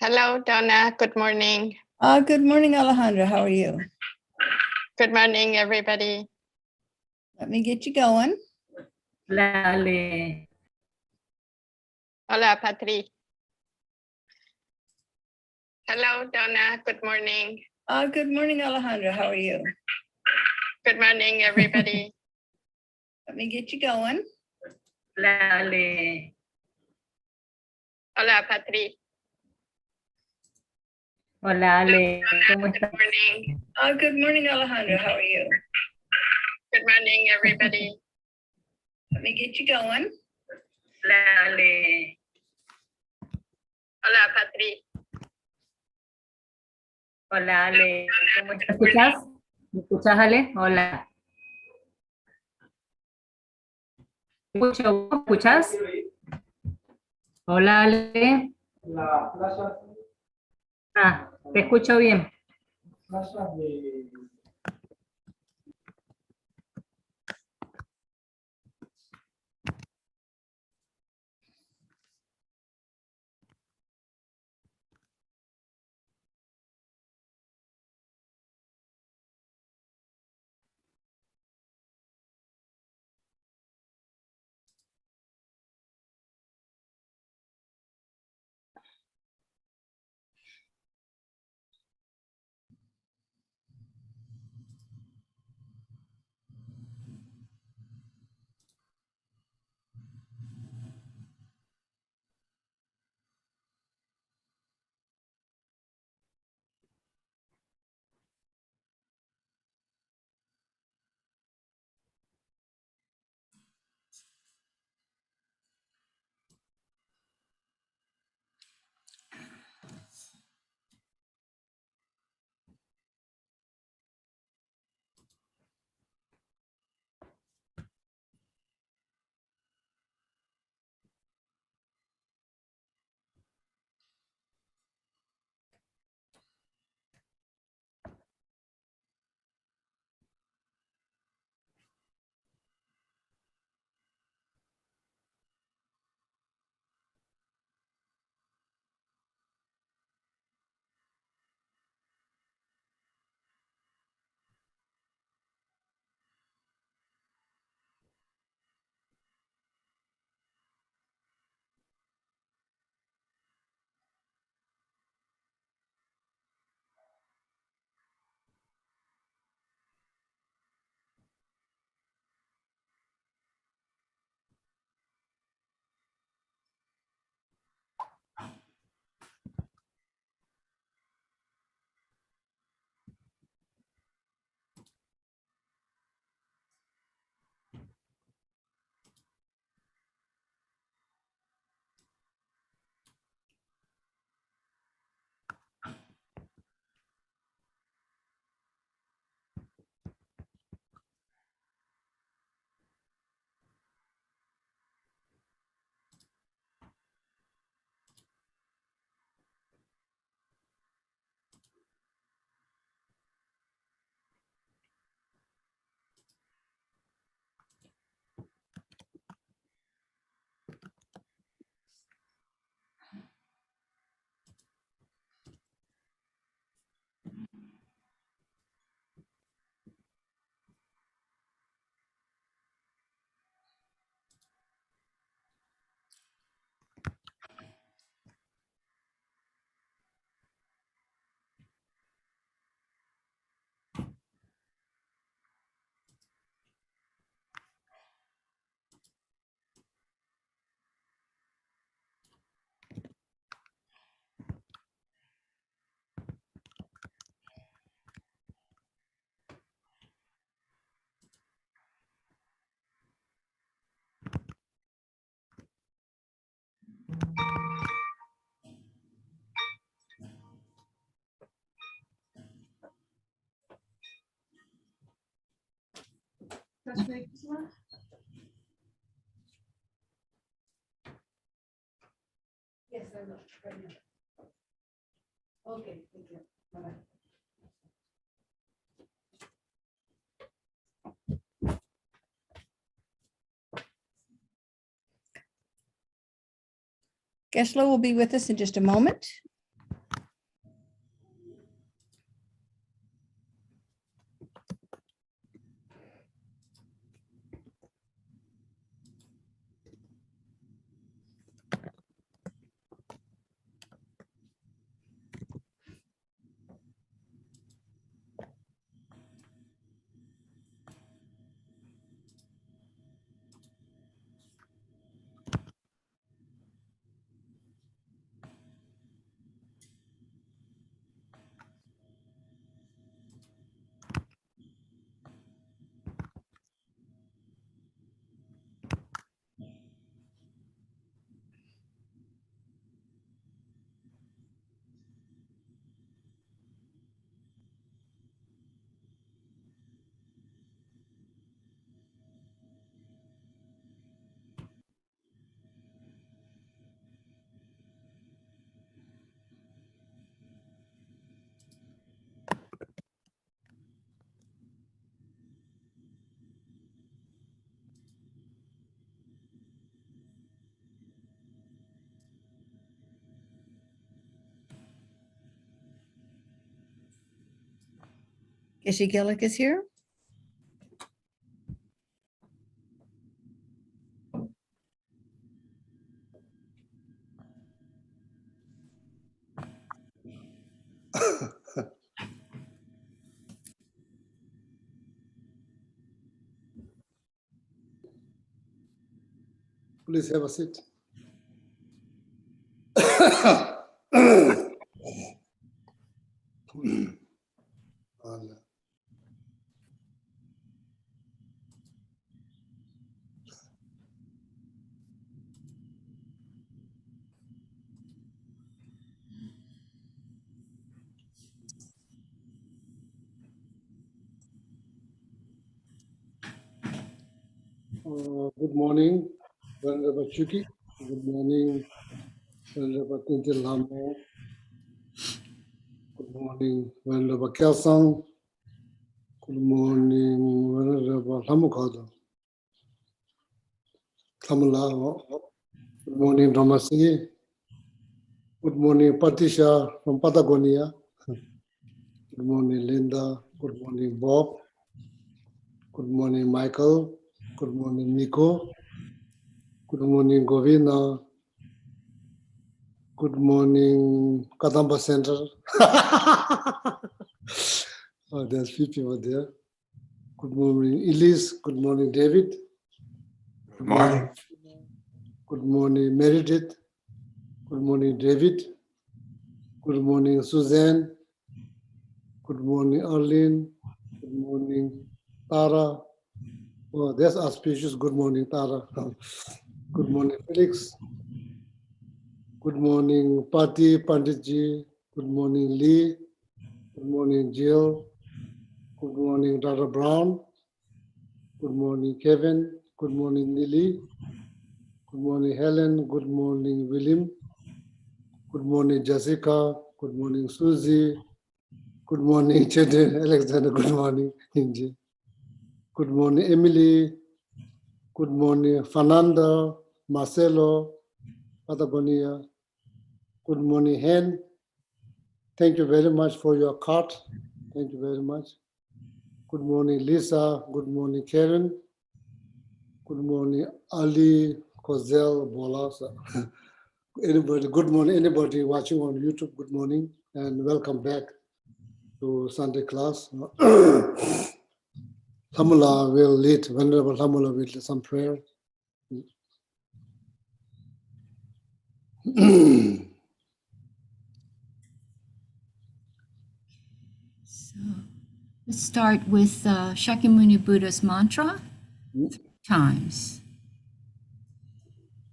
Hello, Donna. Good morning. Good morning, Alejandra. How are you? Good morning, everybody. Let me get you going. Dale. Hola, Patri. Hello, Donna. Good morning. Good morning, Alejandra. How are you? Good morning, everybody. Let me get you going. Dale. Hola, Patri. Hola, Ale. ¿Cómo Good estás? morning. Good morning, Alejandra. How are you? Good morning, everybody. Let me get you going. Dale. Hola, Patri. Hola, Ale. ¿Cómo estás? ¿Me escuchas? ¿Me escuchas, Ale? Hola. ¿Me escuchas? Hola, Ale. La plaza, Ah, te escucho bien. plaza de Yes, I will. Right now. Okay, thank you. Bye-bye. Gessler will be with us in just a moment. Geshe Gillick is here. Please have a seat. Good morning, Venerable Chuki. Good morning, Venerable Tintin Lamo. Good morning, Venerable Kelsang. Good morning, Venerable Hamukado. Tamala. Good morning, Dhamasi. Good morning, Patricia from Patagonia. Good morning, Linda. Good morning, Bob. Good morning, Michael. Good morning, Nico. Good morning, Govina. Good morning, Kadamba Center. Oh, there's few people there. Good morning, Elise. Good morning, David. Good morning. Good morning, Meredith. Good morning, David. Good morning, Suzanne. Good morning, Arlene. Good morning, Tara. Oh, that's auspicious. Good morning, Tara. Good morning, Felix. Good morning, Pati Panditji. Good morning, Lee. Good morning, Jill. Good morning, Dr. Brown. Good morning, Kevin. Good morning, Lily. Good morning, Helen. Good morning, William. Good morning, Jessica. Good morning, Susie. Good morning, Chetan, Alexander. Good morning, Inji. Good morning, Emily. Good morning, Fernanda, Marcelo, Patagonia. Good morning, Hen. Thank you very much for your card. Thank you very much. Good morning, Lisa. Good morning, Karen. Good morning, Ali, Kozel, Bola. Anybody, good morning, anybody watching on YouTube, good morning, and welcome back to Sunday class. Thamula will lead, Venerable Thamula will lead some prayer. So let's start with Shakyamuni Buddha's mantra 3 times.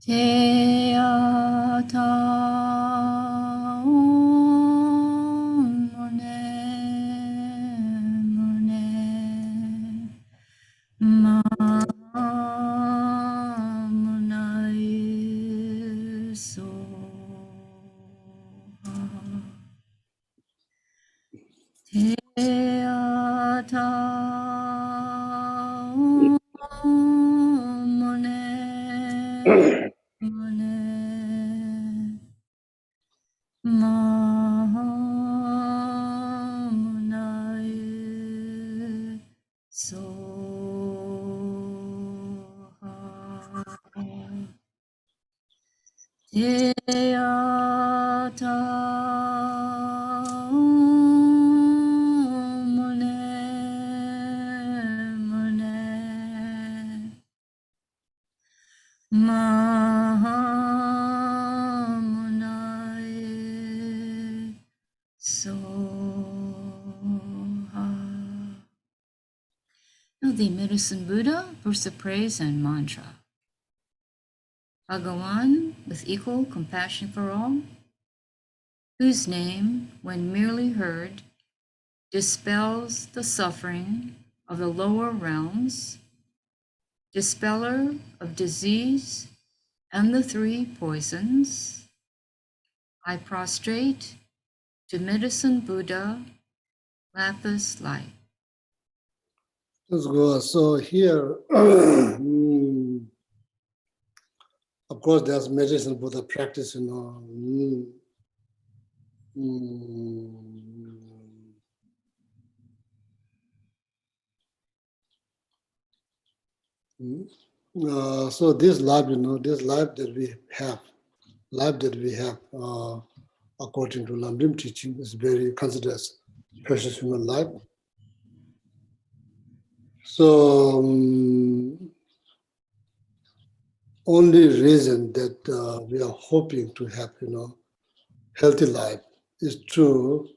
Te ata mone mone ma munai so te ata mone mone ma munai so te ata mone mone Mahamunai Soha. Now the Medicine Buddha, verse of praise and mantra. Bhagawan, with equal compassion for all, whose name, when merely heard, dispels the suffering of the lower realms, dispeller of disease and the 3 poisons, I prostrate to Medicine Buddha, lapis light. Let's go. So here, of course, there's medicine Buddha practice, you know. So this life, this life that we have, according to Lamrim teaching, is very considered as precious human life. So only reason that we are hoping to have, healthy life is to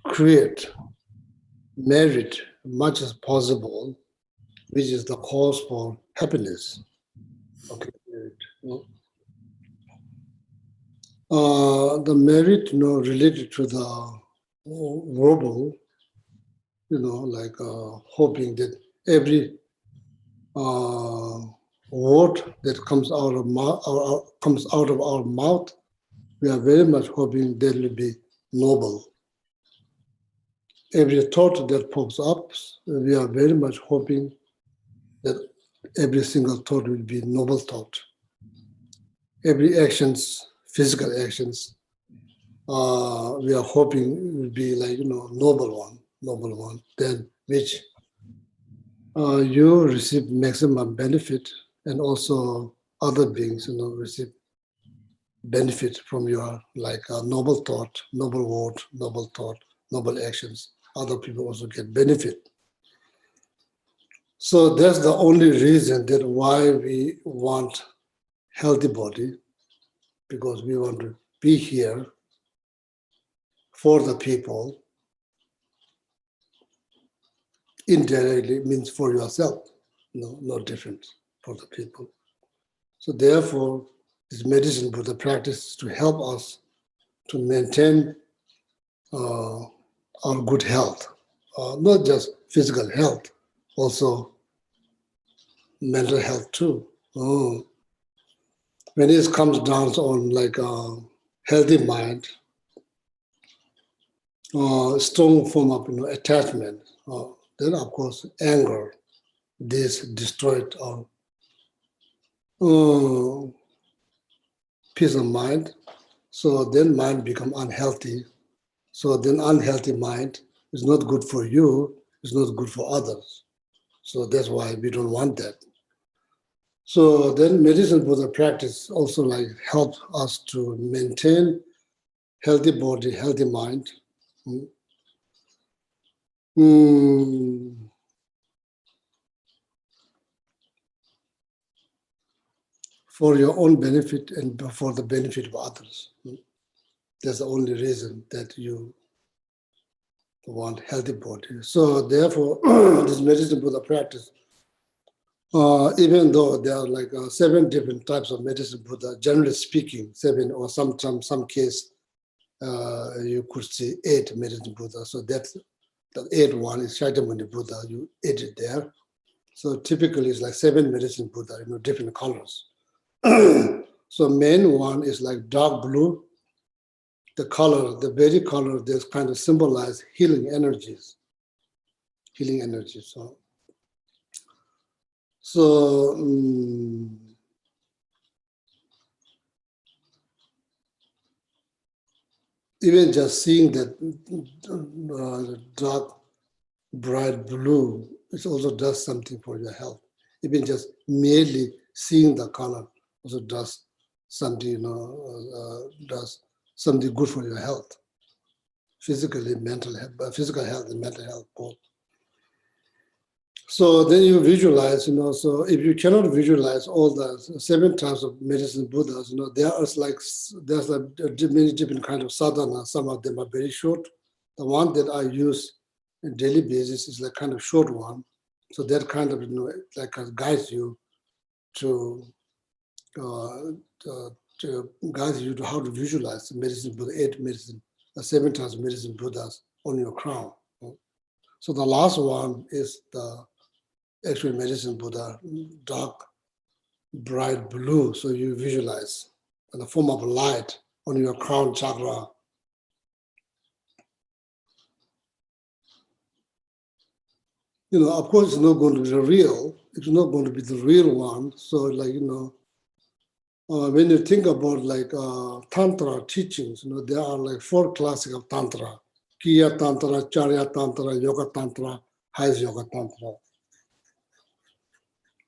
create merit much as possible, which is the cause for happiness. Okay. The merit, related to the verbal, like hoping that every word that comes out of our mouth, we are very much hoping that will be noble. Every thought that pops up, we are very much hoping that every single thought will be noble thought. Every actions, physical actions, we are hoping will be like, noble one, then which you receive maximum benefit, and also other beings, receive benefit from your like noble thought, noble word, noble thought, noble actions. Other people also get benefit. So that's the only reason that why we want healthy body, because we want to be here for the people. Indirectly means for yourself, no different for the people. So therefore, this medicine Buddha practice to help us to maintain our good health, not just physical health, also mental health too. When it comes down on like a healthy mind, strong form of attachment, then of course anger, this destroyed our peace of mind. So then mind become unhealthy. So then unhealthy mind is not good for you, it's not good for others. So that's why we don't want that. So then medicine Buddha practice also like help us to maintain healthy body, healthy mind. For your own benefit and for the benefit of others. That's the only reason that you want healthy body. So therefore, this medicine Buddha practice, even though there are like 7 different types of medicine Buddha, generally speaking, 7 or some case, you could see 8 medicine Buddha. So that's the 8th one is Shakyamuni Buddha. You ate it there. So typically it's like 7 medicine Buddha, different colors. So main one is like dark blue. The color, the very color, this kind of symbolize healing energies. So even just seeing that dark, bright blue, it also does something for your health. Even just merely seeing the color also does something, does something good for your health, physically, mental health, physical health and mental health both. So then you visualize, so if you cannot visualize all the 7 types of medicine Buddhas, there's like many different kinds of sadhana. Some of them are very short. The one that I use on a daily basis is like kind of short one. So that kind of, like guides you to guide you to how to visualize the medicine Buddha, 7 types of medicine Buddhas on your crown. So the last one is the actual medicine Buddha, dark, bright blue. So you visualize in the form of light on your crown chakra. Of course, it's not going to be the real. It's not going to be the real one. So like, when you think about like Tantra teachings, there are like 4 classes of Tantra. Kiya Tantra, Charya Tantra, Yoga Tantra, Highest Yoga Tantra.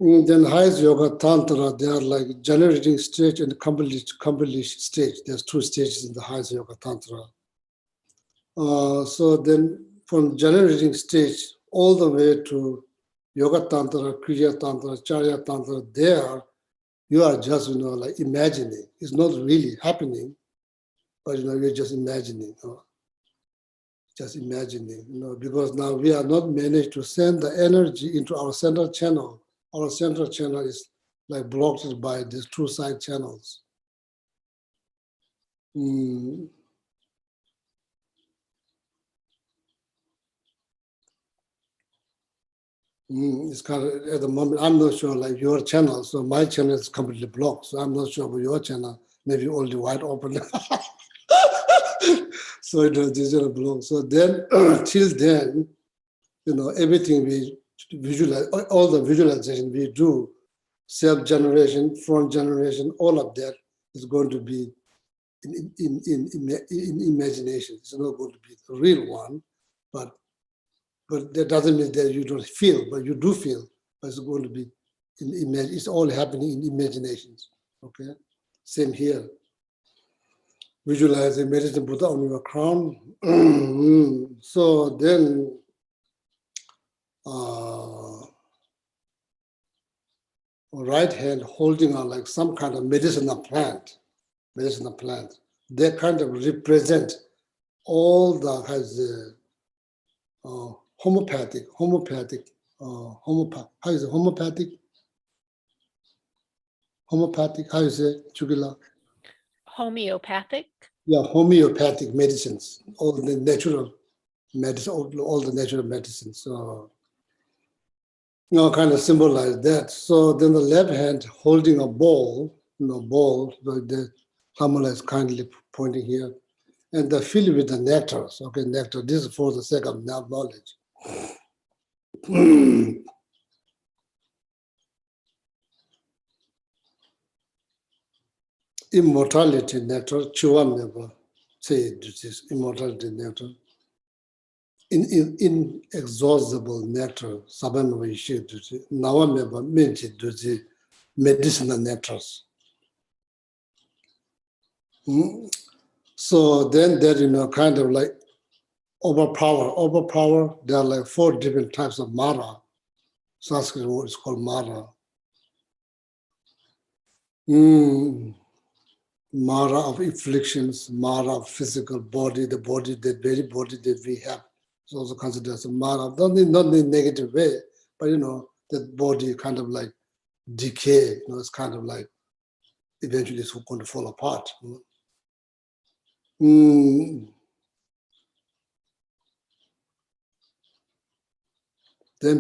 Then highest yoga tantra, they are like generating stage and accomplished stage. There's two stages in the highest yoga tantra. So then from generating stage all the way to yoga tantra, kriya tantra, charya tantra, there you are just like imagining. It's not really happening, but you're just imagining. Just imagining, because now we are not managed to send the energy into our central channel. Our central channel is like blocked by these two side channels. It's kind of, at the moment, I'm not sure like your channel. So my channel is completely blocked. So I'm not sure about your channel, maybe only wide open. So this is blocked. So then, till then, everything we visualize, all the visualization we do, self-generation, front generation, all of that is going to be in imagination. It's not going to be the real one, but that doesn't mean that you don't feel, but you do feel. But it's going to be it's all happening in imaginations. Okay, same here. Visualize a medicine Buddha on your crown. So then, right hand holding on like some kind of medicinal plant. They kind of represent all the has homeopathic. How is it homeopathic? Homeopathic. How is it, Chugila? Homeopathic? Yeah, homeopathic medicines. All the natural medicine. All the natural medicines. So, kind of symbolize that. So then the left hand holding a bowl. Bowl. The Kamala is kindly pointing here. And they're filled with the nectars. Okay, nectar. This is for the sake of knowledge. Immortality nectar. Chuan never say this is immortality nectar. Inexhaustible nectar. Saban Vishi. Nawa never mentioned the medicinal nectars. So then there, kind of like overpower. There are like 4 different types of Mara. Sanskrit word is called Mara. Mara of afflictions, Mara of physical body, the very body that we have is also considered as a Mara. Not in a negative way, but that body kind of like decay. It's kind of like eventually it's going to fall apart. Then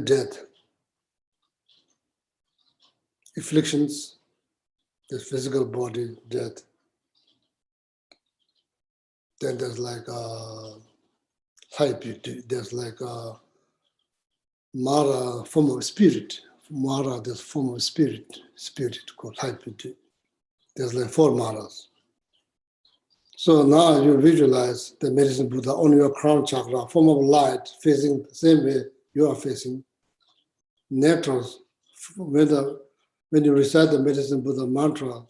death. Afflictions, the physical body, death. Then there's like there's like Mara, form of spirit. Mara, there's form of spirit called high beauty. There's like 4 Maras. So now you visualize the medicine Buddha on your crown chakra, form of light facing the same way you are facing. Nectars, when you recite the medicine Buddha mantra,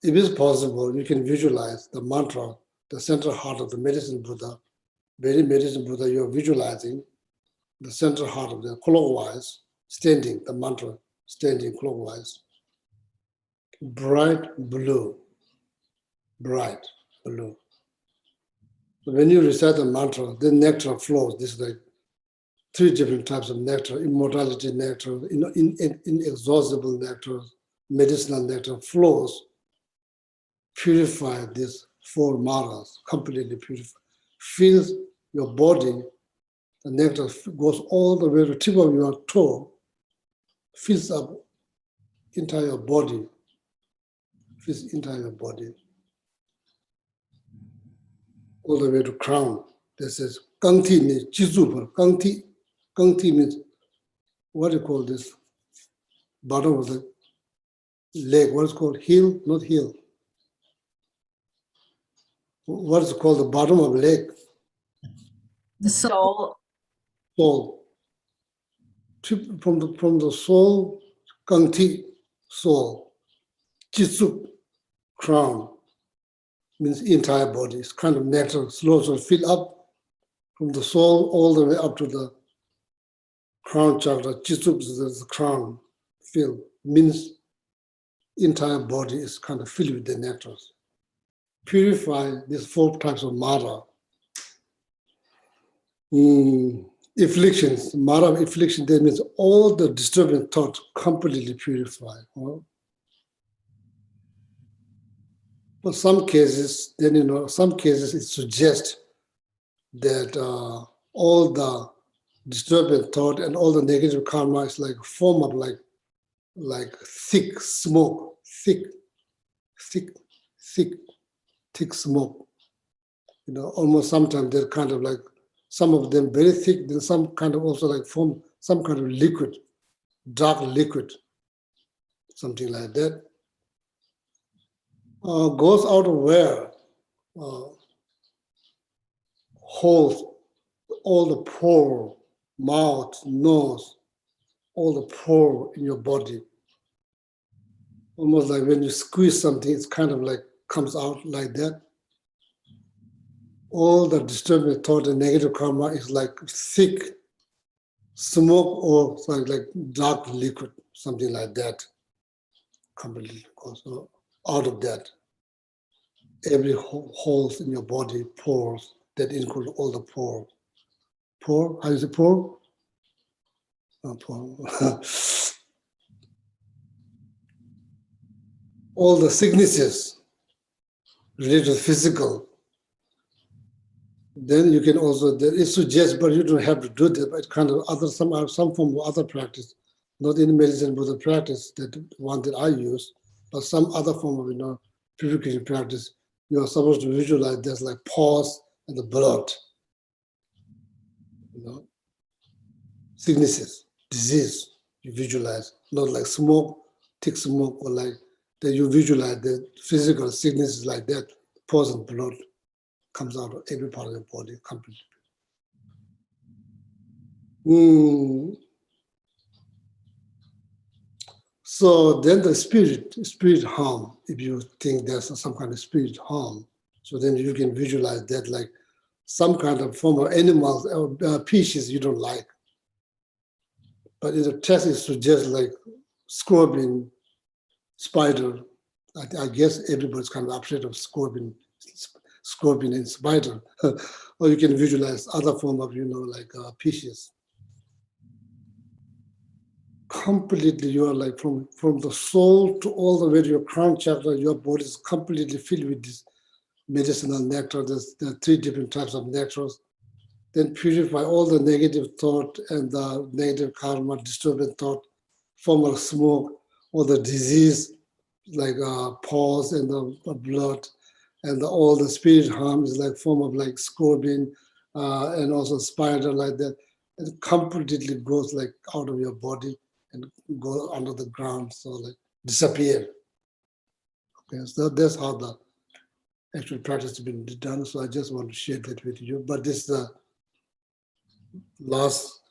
if it's possible, you can visualize the mantra, the central heart of the medicine Buddha, very medicine Buddha you're visualizing, the central heart of the clockwise, standing, the mantra, standing clockwise. Bright blue. So when you recite the mantra, the nectar flows. This is like 3 different types of nectar: immortality nectar, inexhaustible nectar, medicinal nectar flows. Purify these 4 maras, completely purify. Fills your body. The nectar goes all the way to the tip of your toe, fills up entire body, all the way to crown. This is Gangti means Jizupa. Gangti means, what do you call this? Bottom of the leg. What is called? Heel? Not heel. What is called the bottom of leg? The soul. Sole. From the sole Kangti, soul. Jitsup, crown, means entire body. It's kind of natural, slowly fill up from the soul all the way up to the crown chakra. Jitsup is the crown, fill, means entire body is kind of filled with the nectar. Purify these 4 types of Mara. Afflictions, Mara affliction, that means all the disturbing thoughts completely purified. But some cases, then some cases it suggests that all the disturbing thought and all the negative karma is like a form of like thick smoke, thick smoke. Almost sometimes they're kind of like, some of them very thick, then some kind of also like form some kind of liquid, dark liquid, something like that. Goes out of where? Holes, all the pore, mouth, nose, all the pore in your body. Almost like when you squeeze something, it's kind of like comes out like that. All the disturbing thought and negative karma is like thick smoke or like dark liquid, something like that. Completely goes out of that. Every holes in your body, pores, that include all the pores. Pore, how is it pore? Pore. All the sicknesses related to physical. Then you can also, it suggests, but you don't have to do that, but kind of other, some form of other practice, not in medicine, but the practice, that one that I use, but some other form of, purification practice, you are supposed to visualize there's like pores and the blood, sicknesses, disease, you visualize, not like smoke, thick smoke, or like that you visualize the physical sicknesses like that, pores and blood comes out of every part of the body completely. So then the spirit harm, if you think there's some kind of spirit harm, so then you can visualize that like some kind of form of animals or species you don't like. But in the test it suggests like scorpion, spider. I guess everybody's kind of afraid of scorpion and spider. Or you can visualize other form of, like species. Completely, you are like from the soul to all the way to your crown chakra, your body is completely filled with this medicinal nectar. There are 3 different types of nectars. Then purify all the negative thought and the negative karma, disturbing thought, form of smoke, all the disease, like pores and the blood, and all the spirit harm is like form of like scorpion and also spider like that. It completely goes like out of your body and go under the ground, so like disappear. Okay, so that's how the actual practice has been done. So I just want to share that with you. But this is the last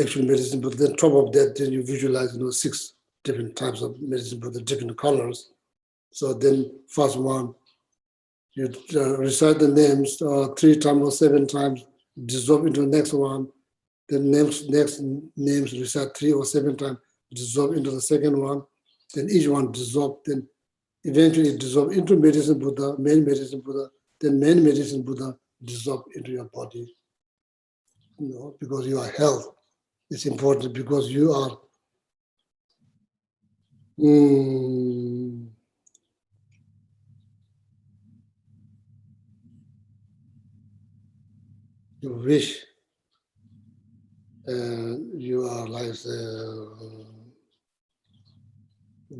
actual medicine. But then top of that, then you visualize 6 different types of medicine with the different colors. So then first one, you recite the names 3 times or 7 times, dissolve into the next one. Then next names recite 3 or 7 times, dissolve into the second one. Then each one dissolve. Then eventually dissolve into medicine Buddha, main medicine Buddha. Then main medicine Buddha dissolve into your body. Because your health is important, because you are you wish you are like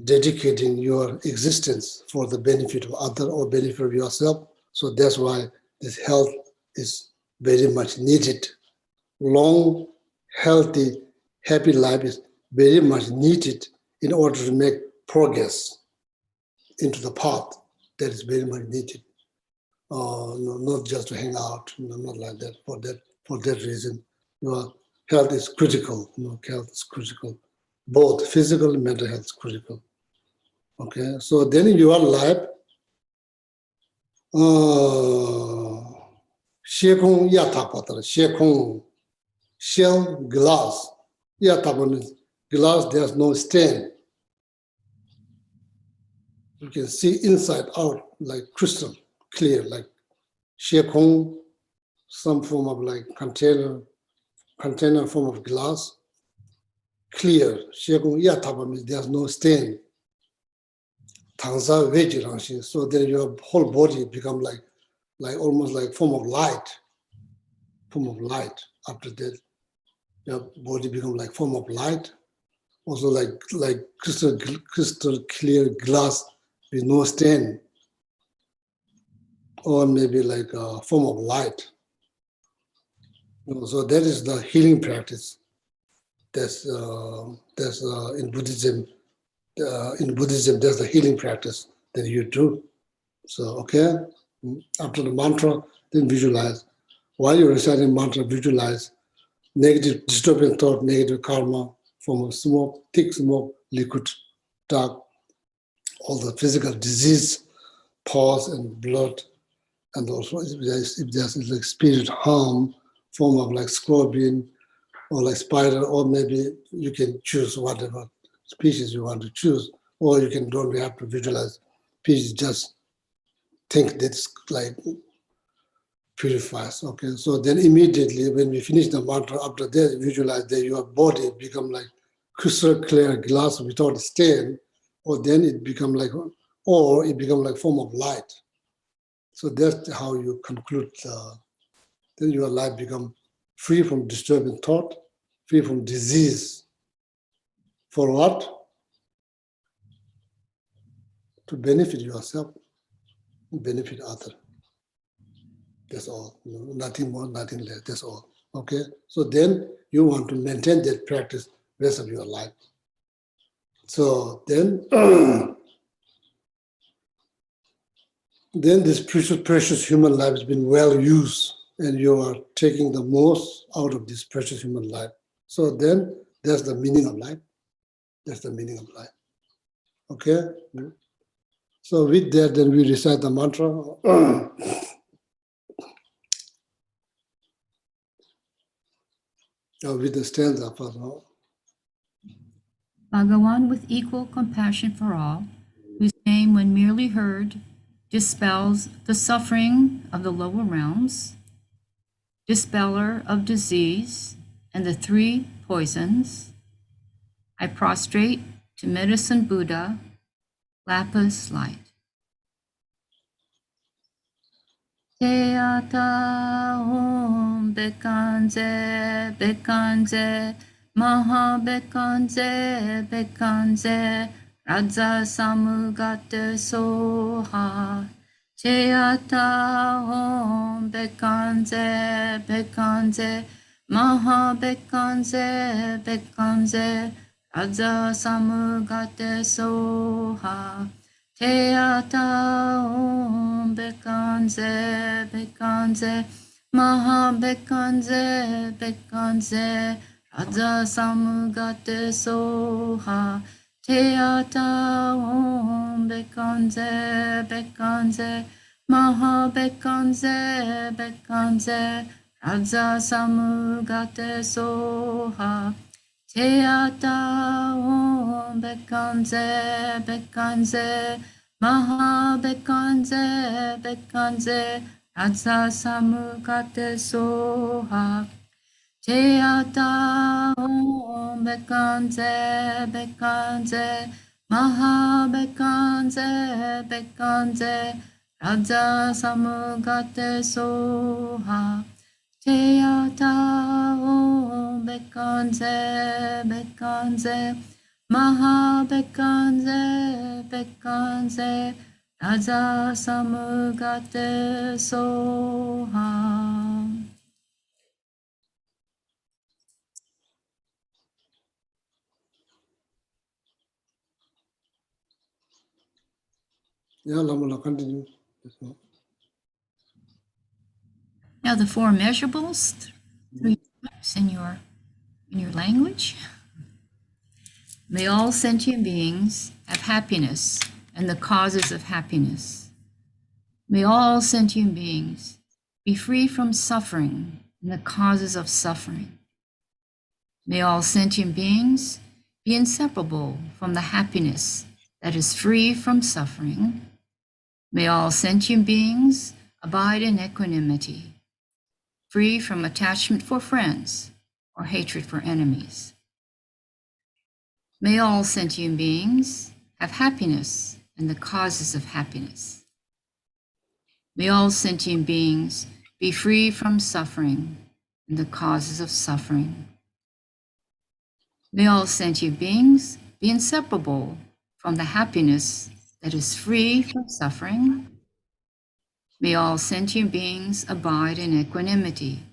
dedicating your existence for the benefit of other or benefit of yourself. So that's why this health is very much needed. Long, healthy, happy life is very much needed in order to make progress into the path that is very much needed. Not just to hang out, not like that. For that reason, your health is critical. Health is critical, both physical and mental health is critical. Okay, so then in your life, shekong yatapatar, shekong shell glass, yatapan glass, there's no stain. You can see inside out like crystal clear, like shekong, some form of like container form of glass, clear. Shekong yatapa means there's no stain. Tangsa veggie, so then your whole body become like almost like form of light. After that, your body become like form of light. Also like crystal clear glass with no stain, or maybe like a form of light. So that is the healing practice. That's in Buddhism. In Buddhism, there's the healing practice that you do. So okay, after the mantra, then visualize. While you're reciting mantra, visualize negative disturbing thought, negative karma, form of smoke, thick smoke, liquid, dark, all the physical disease, pus and blood, and also if there's like spirit harm, form of like scorpion or like spider, or maybe you can choose whatever species you want to choose, or you don't have to visualize species, just think that's like purifies. Okay, so then immediately when we finish the mantra, after that, visualize that your body become like crystal clear glass without stain, or then it become like, or it become like form of light. So that's how you conclude. Then your life become free from disturbing thought, free from disease. For what? To benefit yourself, benefit others. That's all. Nothing more, nothing less. That's all. Okay. So then you want to maintain that practice rest of your life. So then, then this precious human life has been well used, and you are taking the most out of this precious human life. So then that's the meaning of life. That's the meaning of life. Okay. So with that, then we recite the mantra. With the stanza first. Bhagawan with equal compassion for all, whose name, when merely heard, dispels the suffering of the lower realms, dispeller of disease and the three poisons, I prostrate to Medicine Buddha, lapis light. Te ata om bekanze, bekanze, maha bekanze, bekanze, raja samugata soha. Te ata om bekanze, bekanze, maha bekanze, bekanze, raja samugata soha. Te ata om bekanze, bekanze, maha bekanze, bekanze, raja samugate soha. Te ata om bekanze, bekanze, maha bekanze, bekanze, raja samugate soha. Te ata om bekanze, bekanze, maha bekanze, bekanze, raja samugate soha. Te ata om bekanze, bekanze, maha bekanze, bekanze, raja samugate soha. Te ata om bekanze, bekanze, maha bekanze, bekanze, raja samugate soha. Yeah, Lamula, continue. Now the four measurables, 3 steps in your language. May all sentient beings have happiness and the causes of happiness. May all sentient beings be free from suffering and the causes of suffering. May all sentient beings be inseparable from the happiness that is free from suffering. May all sentient beings abide in equanimity, free from attachment for friends or hatred for enemies. May all sentient beings have happiness and the causes of happiness. May all sentient beings be free from suffering and the causes of suffering. May all sentient beings be inseparable from the happiness that is free from suffering. May all sentient beings abide in equanimity,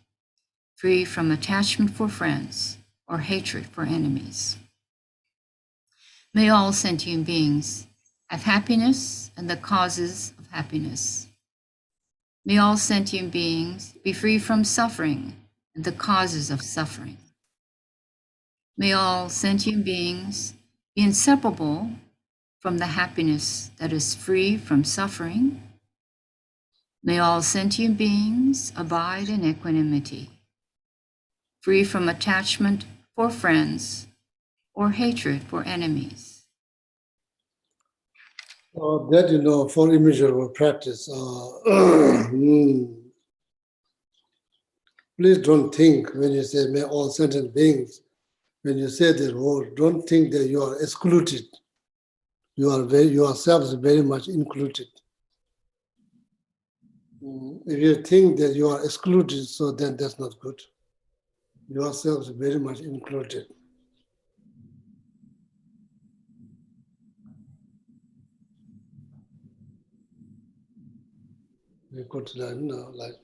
free from attachment for friends or hatred for enemies. May all sentient beings have happiness and the causes of happiness. May all sentient beings be free from suffering and the causes of suffering. May all sentient beings be inseparable from the happiness that is free from suffering. May all sentient beings abide in equanimity, free from attachment for friends or hatred for enemies. That, for immeasurable practice, please don't think when you say may all sentient beings, when you say that word, don't think that you are excluded. You are yourselves very much included. If you think that you are excluded, so then that's not good. Yourselves very much included. You could like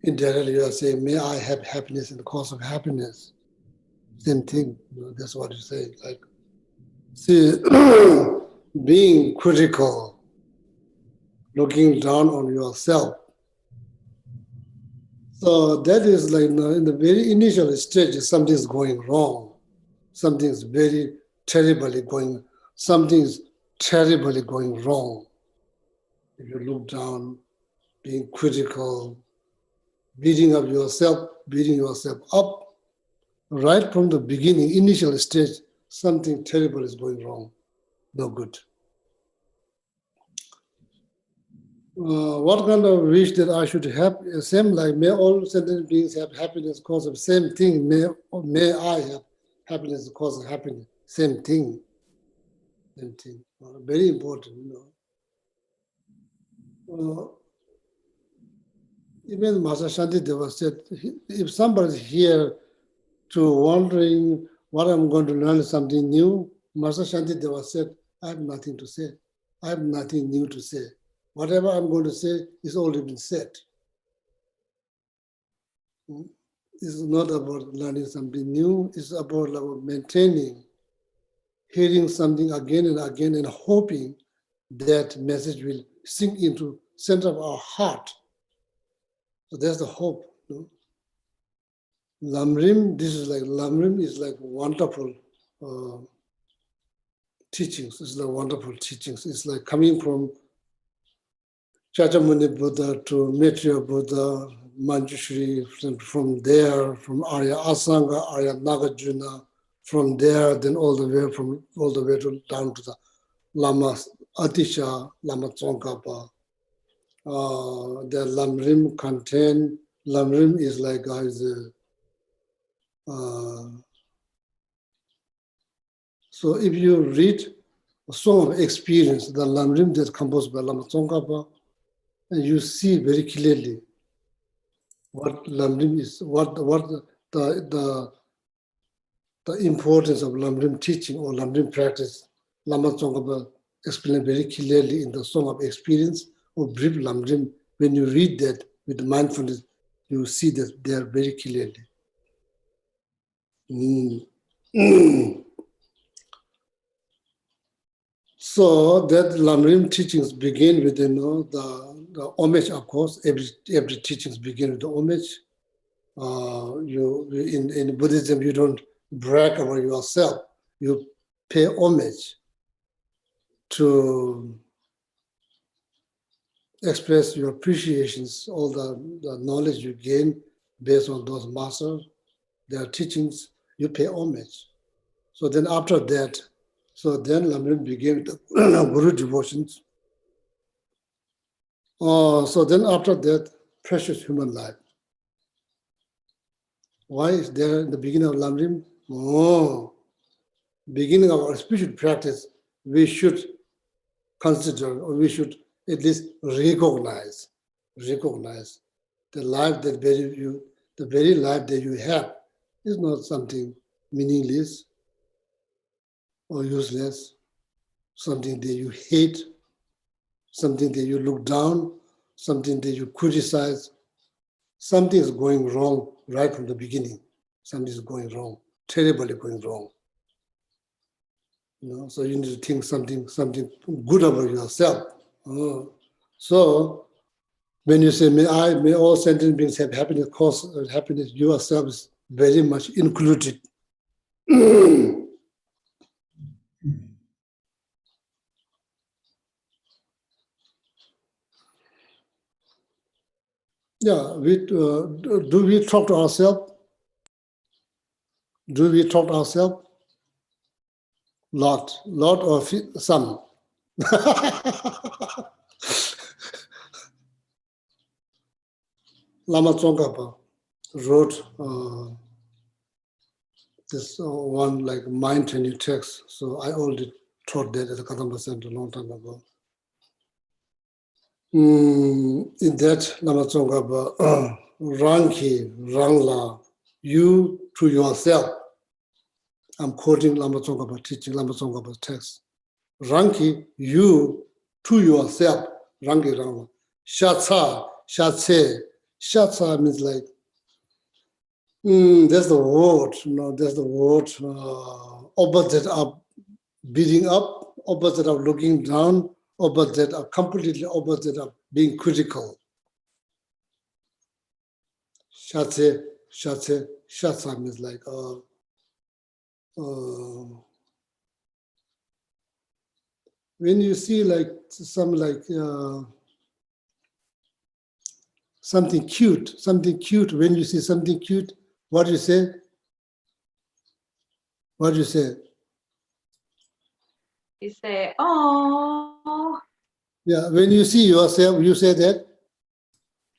indirectly you are saying, may I have happiness in the cause of happiness. Same thing, that's what you say. Like, see, being critical, looking down on yourself. So that is like in the very initial stage, something's going wrong. Something's terribly going wrong. If you look down, being critical, beating yourself up, right from the beginning, initial stage, something terrible is going wrong. No good. What kind of wish that I should have? Same like may all sentient beings have happiness cause of same thing. May I have happiness cause of happiness. Same thing. Same thing. Very important, Even Master Shantideva said, if somebody here to wondering what I'm going to learn something new, Master Shantideva said, I have nothing to say. I have nothing new to say. Whatever I'm going to say is already been said. It's not about learning something new. It's about maintaining, hearing something again and again and hoping that message will sink into center of our heart. So that's the hope. Lamrim is like wonderful teachings. It's like wonderful teachings. It's like coming from Chaturmuni Buddha to Maitreya Buddha, Manjushri, from there, from Arya Asanga, Arya Nagarjuna, from there, then all the way down to the Lama Atisha, Lama Tsongkhapa. The Lamrim contain, Lamrim is like so if you read a song of experience, the Lamrim that's composed by Lama Tsongkhapa, and you see very clearly what Lamrim is, what the importance of Lamrim teaching or Lamrim practice. Lama Tsongkhapa explained very clearly in the Song of Experience or brief Lamrim. When you read that with mindfulness, you see that there very clearly. So that Lamrim teachings begin with the homage, of course. Every teachings begin with the homage. In Buddhism, you don't brag about yourself. You pay homage, to express your appreciations, all the knowledge you gain based on those masters, their teachings, you pay homage. So then after that, so then Lamrim began the Guru devotions. So then after that, precious human life. Why is there in the beginning of Lamrim? Beginning of our spiritual practice, we should consider, or we should at least recognize the life that the very life that you have is not something meaningless or useless, something that you hate, something that you look down, something that you criticize. Something is going wrong right from the beginning. Something is going wrong, terribly going wrong. So you need to think something good about yourself. So when you say, may all sentient beings have happiness, cause happiness, yourself is very much included. Yeah, do we talk to ourselves? Do we talk to ourselves? Lot or some? Lama Tsongkhapa wrote this one like mind-training text. So I already taught that at the Kadamba Center a long time ago. In that, Lama Tsongkhapa, Rangki, Rangla, you to yourself. I'm quoting Lama Tsongkhapa, teaching Lama Tsongkhapa's text. Rangki, you to yourself. Rangki, Rangla. Shatsa, Shatse. Shatsa means like, there's the word, there's the word opposite of beating up, opposite of looking down, opposite of completely opposite of being critical. Shatse, Shatsa means like, when you see like something cute, when you see something cute, what do you say? What do you say? You say, oh. Yeah, when you see yourself, you say that?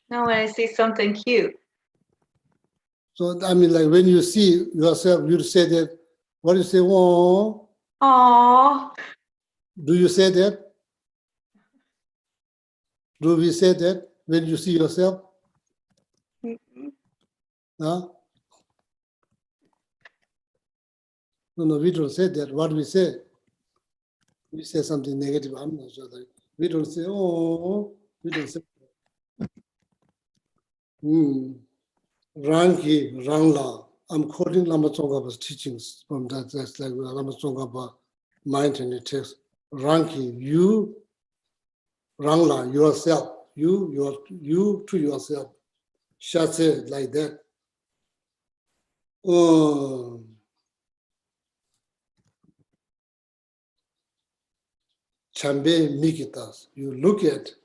No, when I see something cute. So, I mean, like when you see yourself, you say that, what do you say? Oh. Oh. Do you say that? Do we say that when you see yourself? Huh? No, we don't say that. What do we say? We say something negative. I'm not sure. Like, we don't say, oh, we don't say that. Rangki, Rangla. I'm quoting Lama Tsongkhapa's teachings from that. That's like Lama Tsongkhapa mind and the text. Rangki, you, Rangla, yourself. You to yourself. Shatse, like that. Chambe Mikitas. You look at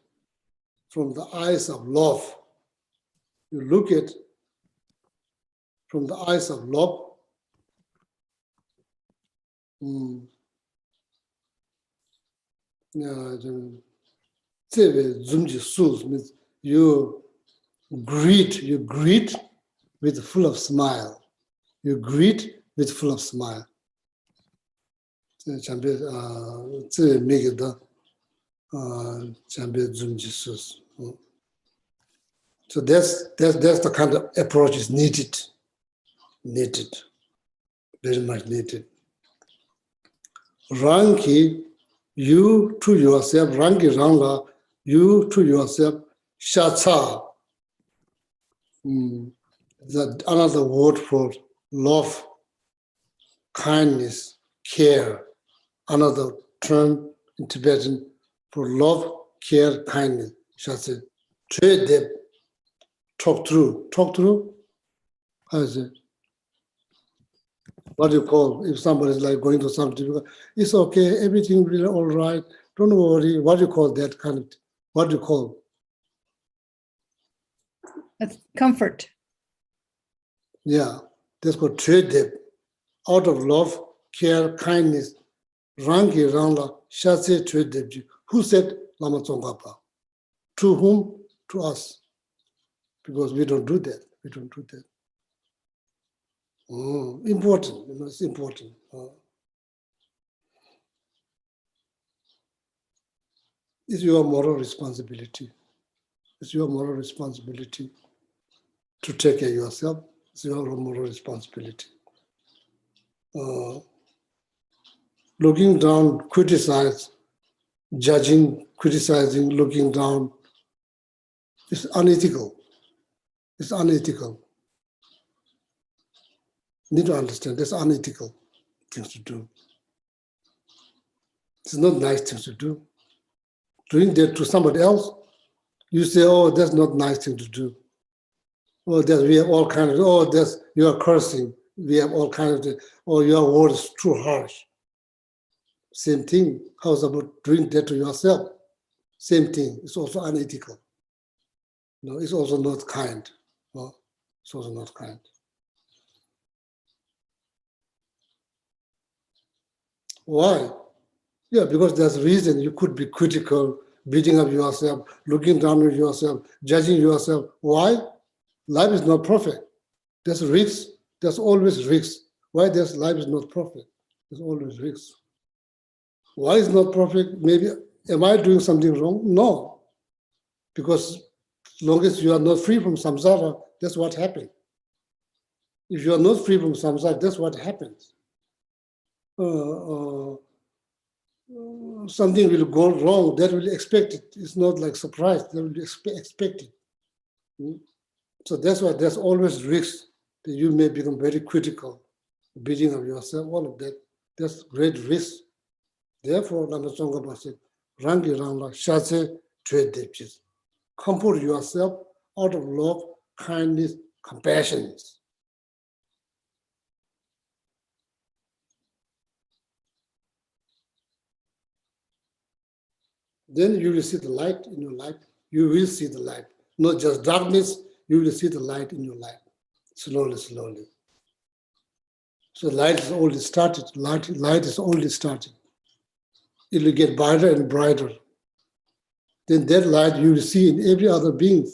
from the eyes of love. You look at from the eyes of love. Means you greet with full of smile. You greet with full of smile. So that's the kind of approach is needed, very much needed. Ranki, you to yourself, Ranki Rangla, you to yourself, Shatsa. That another word for love, kindness, care. Another term in Tibetan for love, care, kindness. Shatsa. Trade them. Talk through. How is it? what do you call, if somebody is like going to something, it's okay, everything will be all right, don't worry. What do you call that kind of, what do you call? That's comfort. Yeah, that's called trade debt. Out of love, care, kindness, rangi rangla, shase trade debt. Who said Lama Tsongkhapa? To whom? To us. Because we don't do that. We don't do that. Important, it's important. It's your moral responsibility. It's your moral responsibility to take care of yourself. It's your moral responsibility. Looking down, criticize, judging, criticizing, looking down, it's unethical. It's unethical. You need to understand that's unethical things to do. It's not nice things to do. Doing that to somebody else, you say, oh, that's not nice thing to do. Oh, that we have all kinds of, oh, that's, you are cursing. We have all kinds of, oh, your word is too harsh. Same thing. How's about doing that to yourself? Same thing. It's also unethical. No, it's also not kind. No, it's also not kind. Why? Yeah, because there's a reason you could be critical, beating up yourself, looking down on yourself, judging yourself. Why? Life is not perfect. There's risks. There's always risks. Why there's life is not perfect? There's always risks. Why is not perfect? Maybe, am I doing something wrong? No. Because as long as you are not free from samsara, that's what happens. If you are not free from samsara, that's what happens. Something will go wrong, that will be expected. It's not like surprise, that will be expected. So that's why there's always risks that you may become very critical, beating up yourself, all of that. That's great risk. Therefore, Lama Tsongkhapa said, Rangi Rangla Shase Trade Depchis. Comfort yourself out of love, kindness, compassion. Then you will see the light in your life. You will see the light. Not just darkness, you will see the light in your life. Slowly, slowly. So light is only started. Light is only started. It will get brighter and brighter. Then that light you will see in every other being.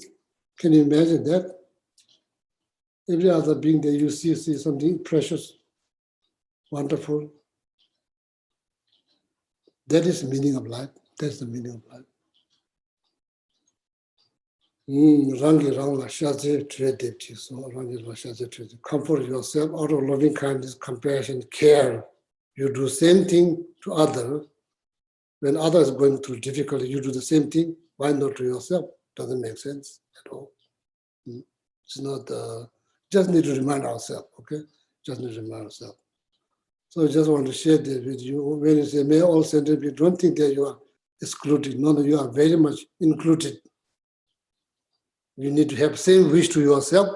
Can you imagine that? Every other being that you see something precious, wonderful. That is the meaning of life. That's the meaning of life. Rangi Rangla Shaze Tredepti. So Rangi Rangla Shaze Tredepti. Comfort yourself out of loving kindness, compassion, care. You do the same thing to others. When others are going through difficulty, you do the same thing. Why not to yourself? Doesn't make sense at all. It's not, just need to remind ourselves, okay? Just need to remind ourselves. So I just want to share this with you. When you say, may all sentient beings, don't think that you are excluded. No, you are very much included. You need to have same wish to yourself,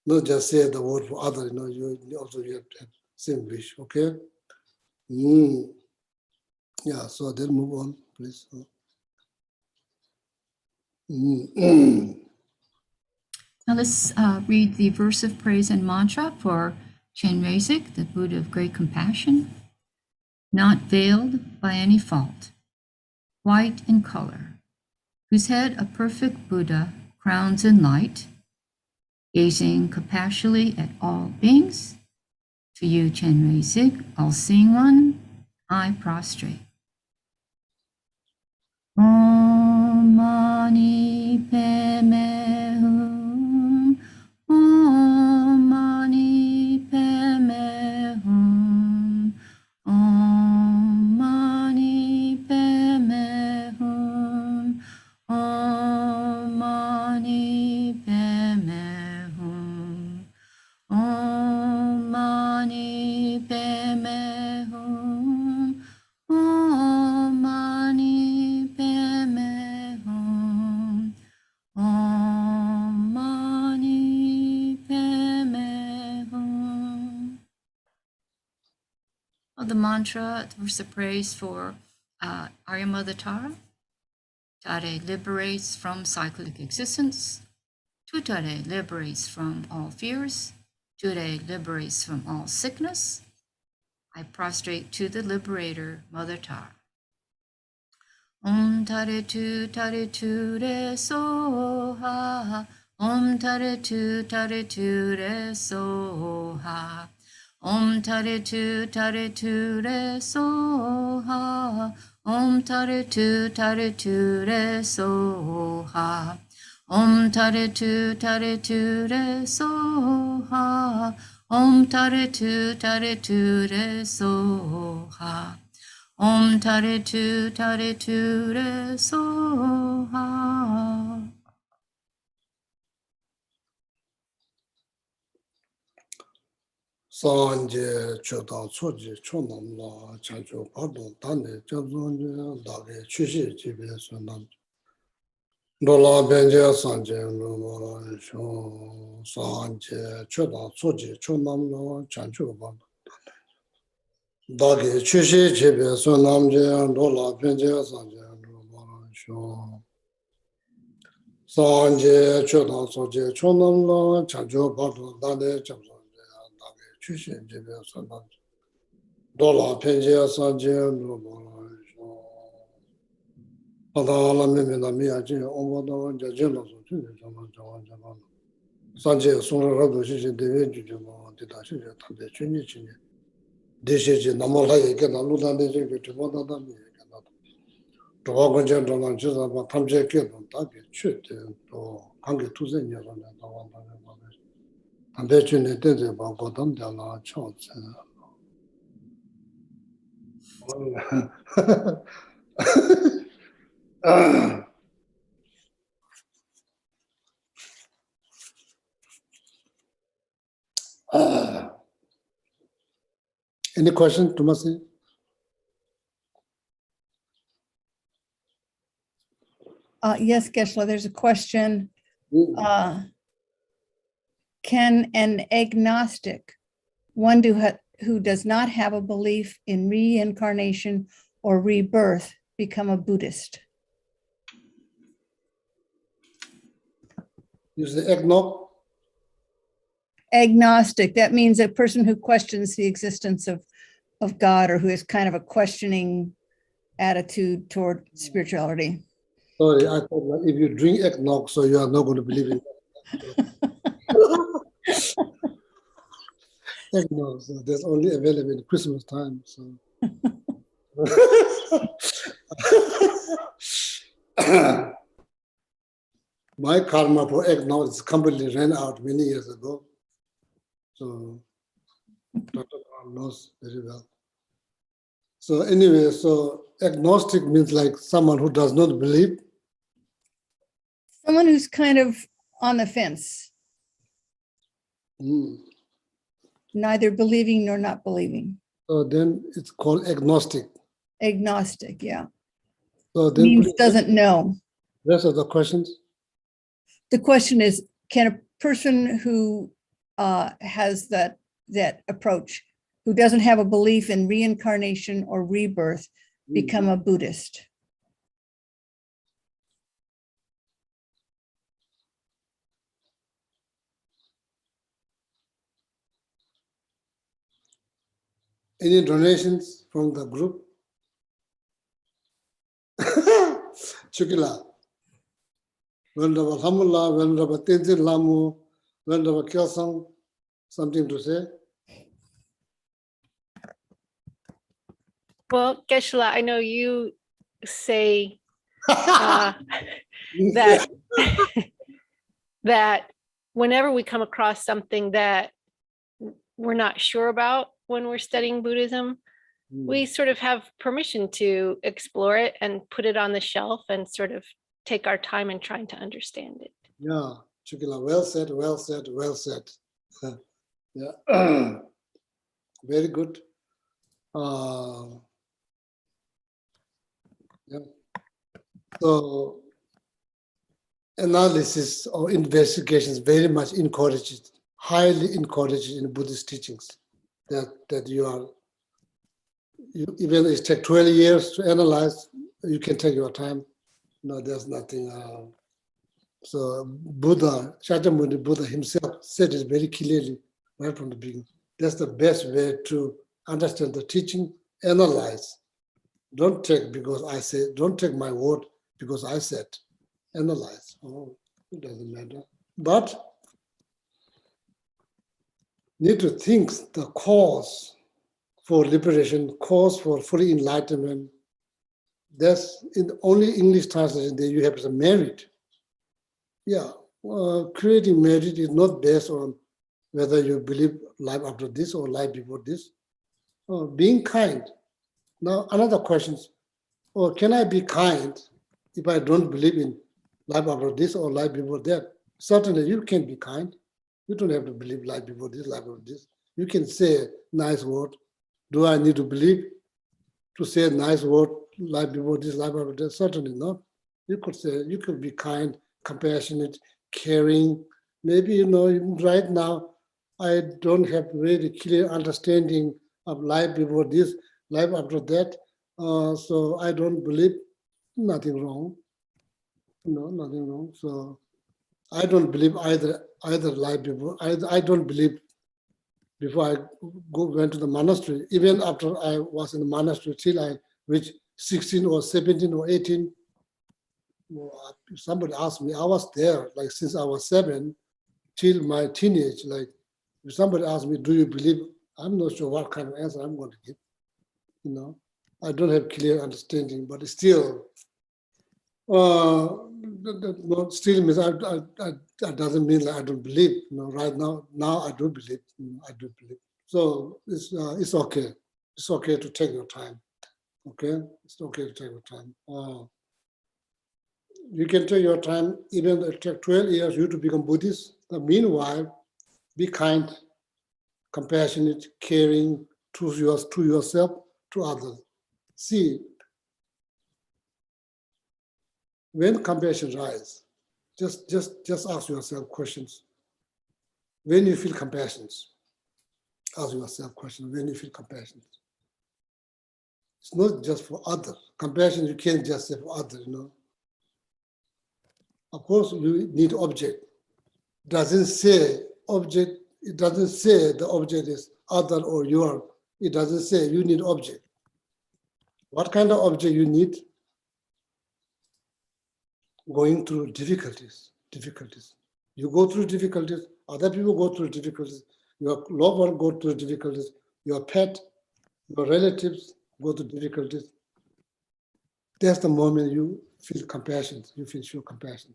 not just say the word for others. You also have to have same wish, okay? Yeah, so then move on, please. Now let's read the verse of praise and mantra for Chenrezig, the Buddha of great compassion, not veiled by any fault, white in color, whose head a perfect Buddha crowns in light, gazing compassionately at all beings. To you, Chenrezig, all-seeing one, I prostrate. Om Mani Padme Hum. Om Mani Padme Hum. Om Mani Padme Hum. Om Mani Padme Hum. Om Mani Padme Hum. Om Mani Padme Hum. Om Mani Padme Hum. mantra was the praise for Arya Mother Tara. Tare liberates from cyclic existence. Tutare liberates from all fears. Ture liberates from all sickness. I prostrate to the liberator, Mother Tara. Om Tare Tu Re Soha. Om Tare Tu Re Soha. Om Tare Tu Re Soha. Om Tare Tu Re Soha. Om Tare Tu Re Soha. Om Tare Tu Re Soha. Om Tare Tu Re Soha. Sanje chodan soji chonam la chancho pardon tane chabzonje dage chushi jibe sunam dola benje sanje numara shon sanje chodan soji chonam la chancho pardon dage chushi jibe sunam je dola benje sanje numara shon sanje chodan soji chonam la chancho pardon tane chabzonje 추신 집에서 난 돌아 편지야 산제 바다라 메메나 미야지 오모도 저절로서 정말 산제 손으로도 시시 대회 주죠 뭐 대다시 담배 준이지 대세지 넘어가게 나누다 대세 그보다다 미야가 도와건전 동안 주사 뭐 탐색해도 답이 최대 또 관계 투쟁이라는 나와는 담배 준에 대제 보고 담자나 쳐서 Any question, Tomasi? Yes, Geshe-la, there's a question. Can an agnostic, one who does not have a belief in reincarnation or rebirth, become a Buddhist? Is the agnostic? Agnostic, that means a person who questions the existence of God, or who has kind of a questioning attitude toward spirituality. Sorry, I thought if you drink eggnog, so you are not going to believe in eggnog. So that's only available in Christmas time. So. My karma for eggnog is completely ran out many years ago. So Dr. Khan knows very well. So anyway, so agnostic means like someone who does not believe. Someone who's kind of on the fence, neither believing nor not believing. So then it's called agnostic. Agnostic, yeah. So then Means doesn't know. Rest of the questions. The question is, can a person who has that approach, who doesn't have a belief in reincarnation or rebirth, become a Buddhist? Any donations from the group? Chukila. Venerable Hamullah, Venerable Tenzin Lamu, Venerable Kyosang, something to say? Well, Geshe-la, I know you say that that whenever we come across something that we're not sure about when we're studying Buddhism, we sort of have permission to explore it and put it on the shelf and sort of take our time in trying to understand it. Yeah, Chukila, well said, well said, well said. Yeah, very good. Yeah. So analysis or investigations very much encouraged, highly encouraged in Buddhist teachings that you are Even if it takes 12 years to analyze, you can take your time. No, there's nothing. So Buddha, Shakyamuni Buddha himself said it very clearly right from the beginning. That's the best way to understand the teaching, analyze. Don't take because I say, don't take my word because I said, analyze. Oh, it doesn't matter. But need to think the cause for liberation, cause for fully enlightenment. That's in only English translation that you have as a merit. Yeah, creating merit is not based on whether you believe life after this or life before this. Being kind. Now, another question is, can I be kind if I don't believe in life after this or life before that? Certainly, you can be kind. You don't have to believe life before this, life after this. You can say a nice word. Do I need to believe to say a nice word, life before this, life after that? Certainly not. You could say, you could be kind, compassionate, caring. Maybe, right now, I don't have really clear understanding of life before this, life after that. So I don't believe nothing wrong. Nothing wrong. So I don't believe either life before. I don't believe before I went to the monastery. Even after I was in the monastery till I reached 16 or 17 or 18, if somebody asked me, I was there like since I was 7 till my teenage. Like if somebody asked me, do you believe? I'm not sure what kind of answer I'm going to give. I don't have clear understanding, but still, still means that doesn't mean like I don't believe. Right now I do believe. I do believe. So it's okay. It's okay to take your time. Okay, it's okay to take your time. You can take your time. Even it take 12 years you to become Buddhist. Meanwhile, be kind, compassionate, caring to yourself, to others. See, when compassion rises, just ask yourself questions. When you feel compassion, ask yourself questions. When you feel compassion, it's not just for others. Compassion you can't just say for others. Of course, you need object. Doesn't say object. It doesn't say the object is other or your. It doesn't say you need object. What kind of object you need? Going through difficulties. You go through difficulties, other people go through difficulties, your loved one go through difficulties, your pet, your relatives go through difficulties. That's the moment you feel compassion, you feel show compassion.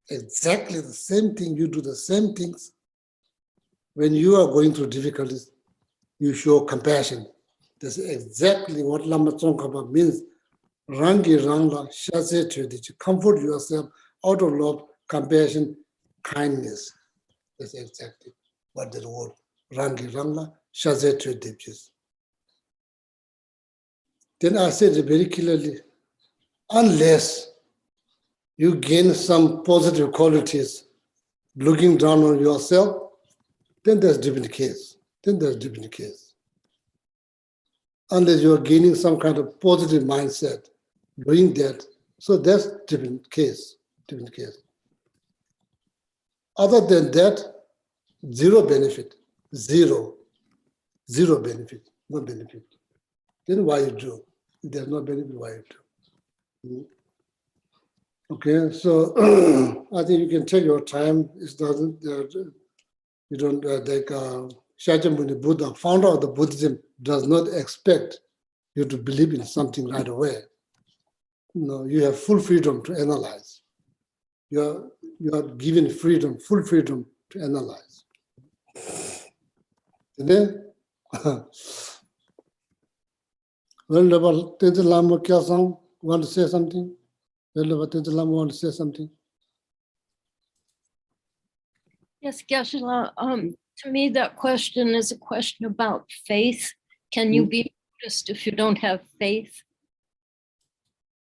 Exactly the same thing, you do the same things. When you are going through difficulties, you show compassion. That's exactly what Lama Tsongkhapa means. Rangi Rangla Shase Chödichi, comfort yourself out of love, compassion, kindness. That's exactly what the word Rangi Rangla Shase Chödichi. Then I said it very clearly, unless you gain some positive qualities, looking down on yourself, then there's different case. Unless you're gaining some kind of positive mindset, doing that, so that's different case. Other than that, zero benefit, zero benefit, no benefit. Then why you do? If there's no benefit, why you do? Okay, so I think you can take your time. It doesn't, you don't like Shakyamuni Buddha, founder of the Buddhism, does not expect you to believe in something right away. No, you have full freedom to analyze. You are given freedom, full freedom to analyze. And then, well, Tenzin Lama Kyasang want to say something? Well, Tenzin Lama want to say something? Yes, Geshe-la, to me, that question is a question about faith. Can you be Buddhist if you don't have faith?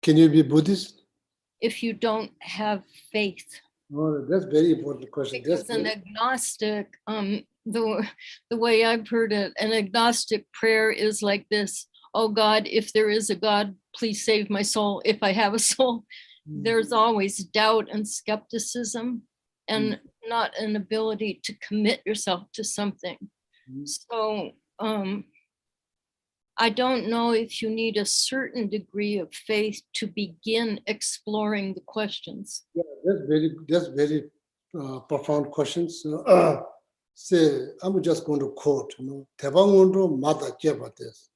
Can you be Buddhist? If you don't have faith? Oh, that's a very important question. Because an agnostic, the way I've heard it, an agnostic prayer is like this: oh God, if there is a God, please save my soul if I have a soul. There's always doubt and skepticism and not an ability to commit yourself to something. So I don't know if you need a certain degree of faith to begin exploring the questions. Yeah, that's very profound questions. Say, I'm just going to quote, Tebangondo mother Jebates.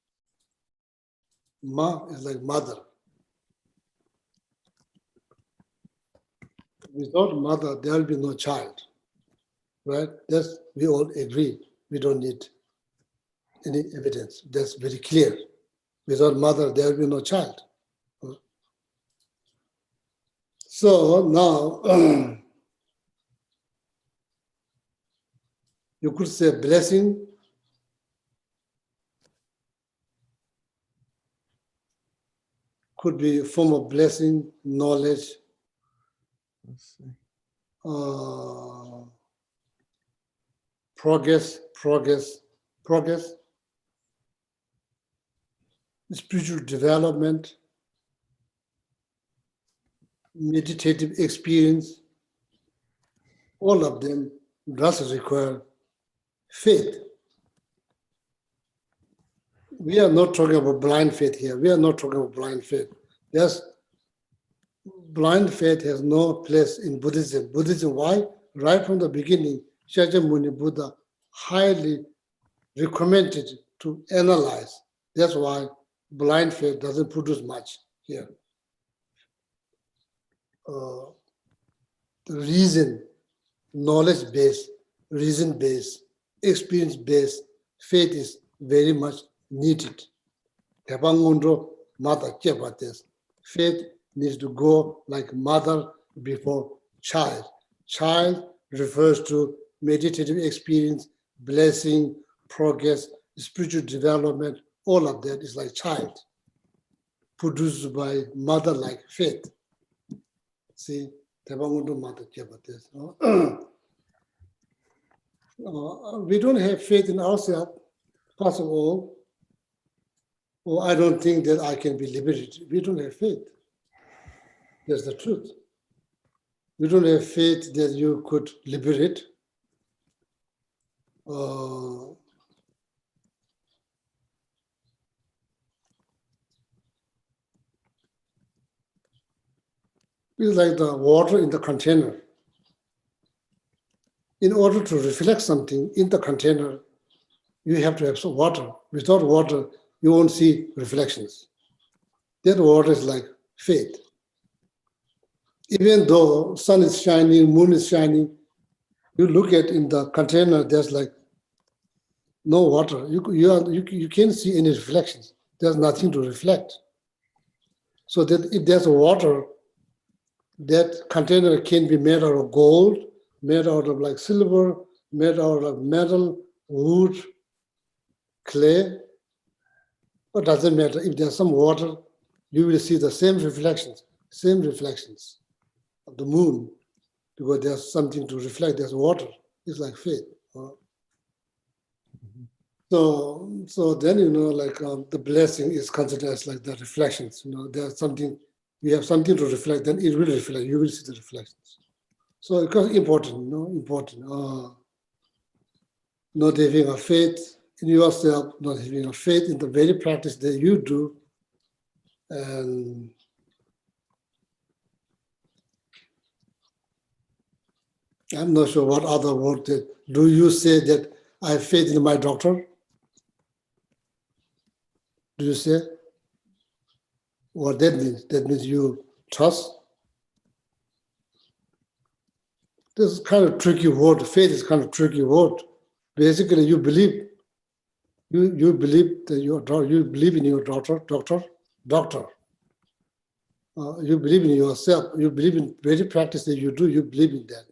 Ma is like mother. Without mother, there will be no child. Right? That's we all agree. We don't need any evidence. That's very clear. Without mother, there will be no child. So now you could say blessing could be a form of blessing, knowledge, Let's see. progress, spiritual development, meditative experience, all of them does require faith. We are not talking about blind faith here. We are not talking about blind faith. Blind faith has no place in Buddhism. Buddhism, why? Right from the beginning, Shakyamuni Buddha highly recommended to analyze. That's why blind faith doesn't produce much here. The reason, knowledge-based, reason-based, experience-based faith is very much needed. Tebangondo mother Jebates. Faith needs to go like mother before child. Child refers to meditative experience, blessing, progress, spiritual development. All of that is like child, produced by mother-like faith. See, Tebangondo mother Jebates. We don't have faith in ourselves, first of all. Or I don't think that I can be liberated. We don't have faith. That's the truth. We don't have faith that you could liberate. It's like the water in the container. In order to reflect something in the container, you have to have some water. Without water, you won't see reflections. That water is like faith. Even though sun is shining, moon is shining, you look at in the container, there's like no water. You can't see any reflections. There's nothing to reflect. So that if there's water, that container can be made out of gold, made out of like silver, made out of metal, wood, clay. It doesn't matter. If there's some water, you will see the same reflections of the moon, because there's something to reflect. There's water. It's like faith. So then, like the blessing is considered as like the reflections. There's something, you have something to reflect, then it will reflect. You will see the reflections. So it's important, important. Not having a faith in yourself, not having a faith in the very practice that you do. And I'm not sure what other word that, do you say that I have faith in my doctor? Do you say? What that means? That means you trust? This is kind of tricky word. Faith is kind of tricky word. Basically, you believe. You believe that you believe in your doctor. You believe in yourself. You believe in very practice that you do. You believe in that.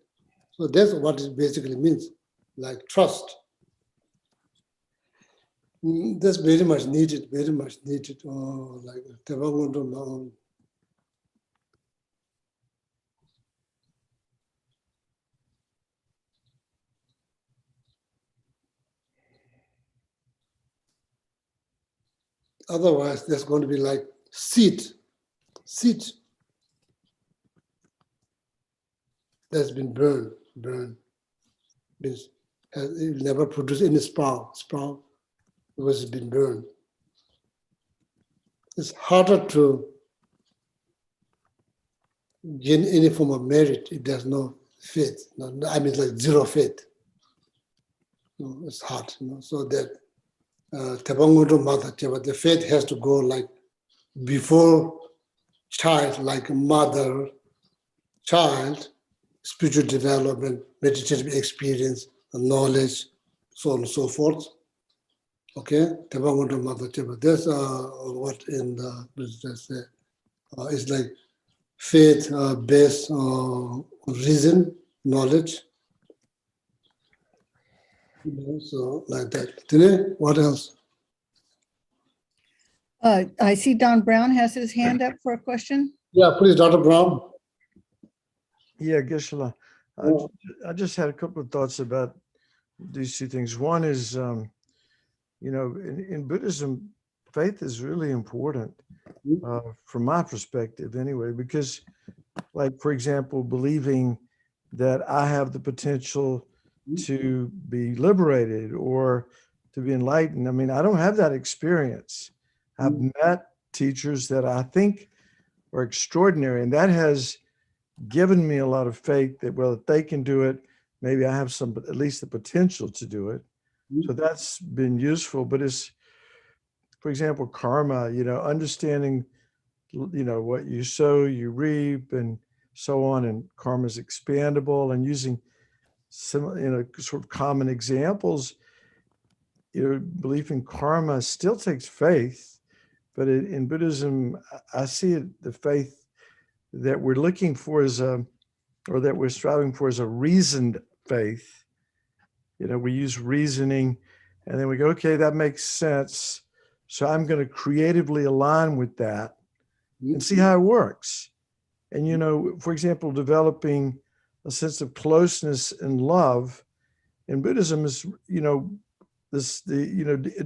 So that's what it basically means, like trust. That's very much needed. Like Tebangondo. Otherwise, there's going to be like seed that's been burned, means it will never produce any sprout because it's been burned. It's harder to gain any form of merit if there's no faith. No, I mean, like zero faith. It's hard, so that the faith has to go like before child, like mother, child, spiritual development, meditative experience, knowledge, so on and so forth. Okay, that's what in the it's like faith based on reason, knowledge. So like that. Today, what else? I see Don Brown has his hand up for a question. Yeah, please, Dr. Brown. Yeah, Geshe-la. I just had a couple of thoughts about these two things. One is, in Buddhism, faith is really important from my perspective anyway, because like, for example, believing that I have the potential to be liberated or to be enlightened. I mean, I don't have that experience. I've met teachers that I think are extraordinary, and that has given me a lot of faith that, well, if they can do it, maybe I have some, at least the potential to do it. So that's been useful. But it's, for example, karma, understanding, what you sow, you reap, and so on, and karma is expandable, and using some, sort of common examples. Belief in karma still takes faith, but in Buddhism, I see it, the faith that we're looking for is or that we're striving for is a reasoned faith. We use reasoning, and then we go, okay, that makes sense. So I'm going to creatively align with that and see how it works. And, for example, developing a sense of closeness and love in Buddhism is, in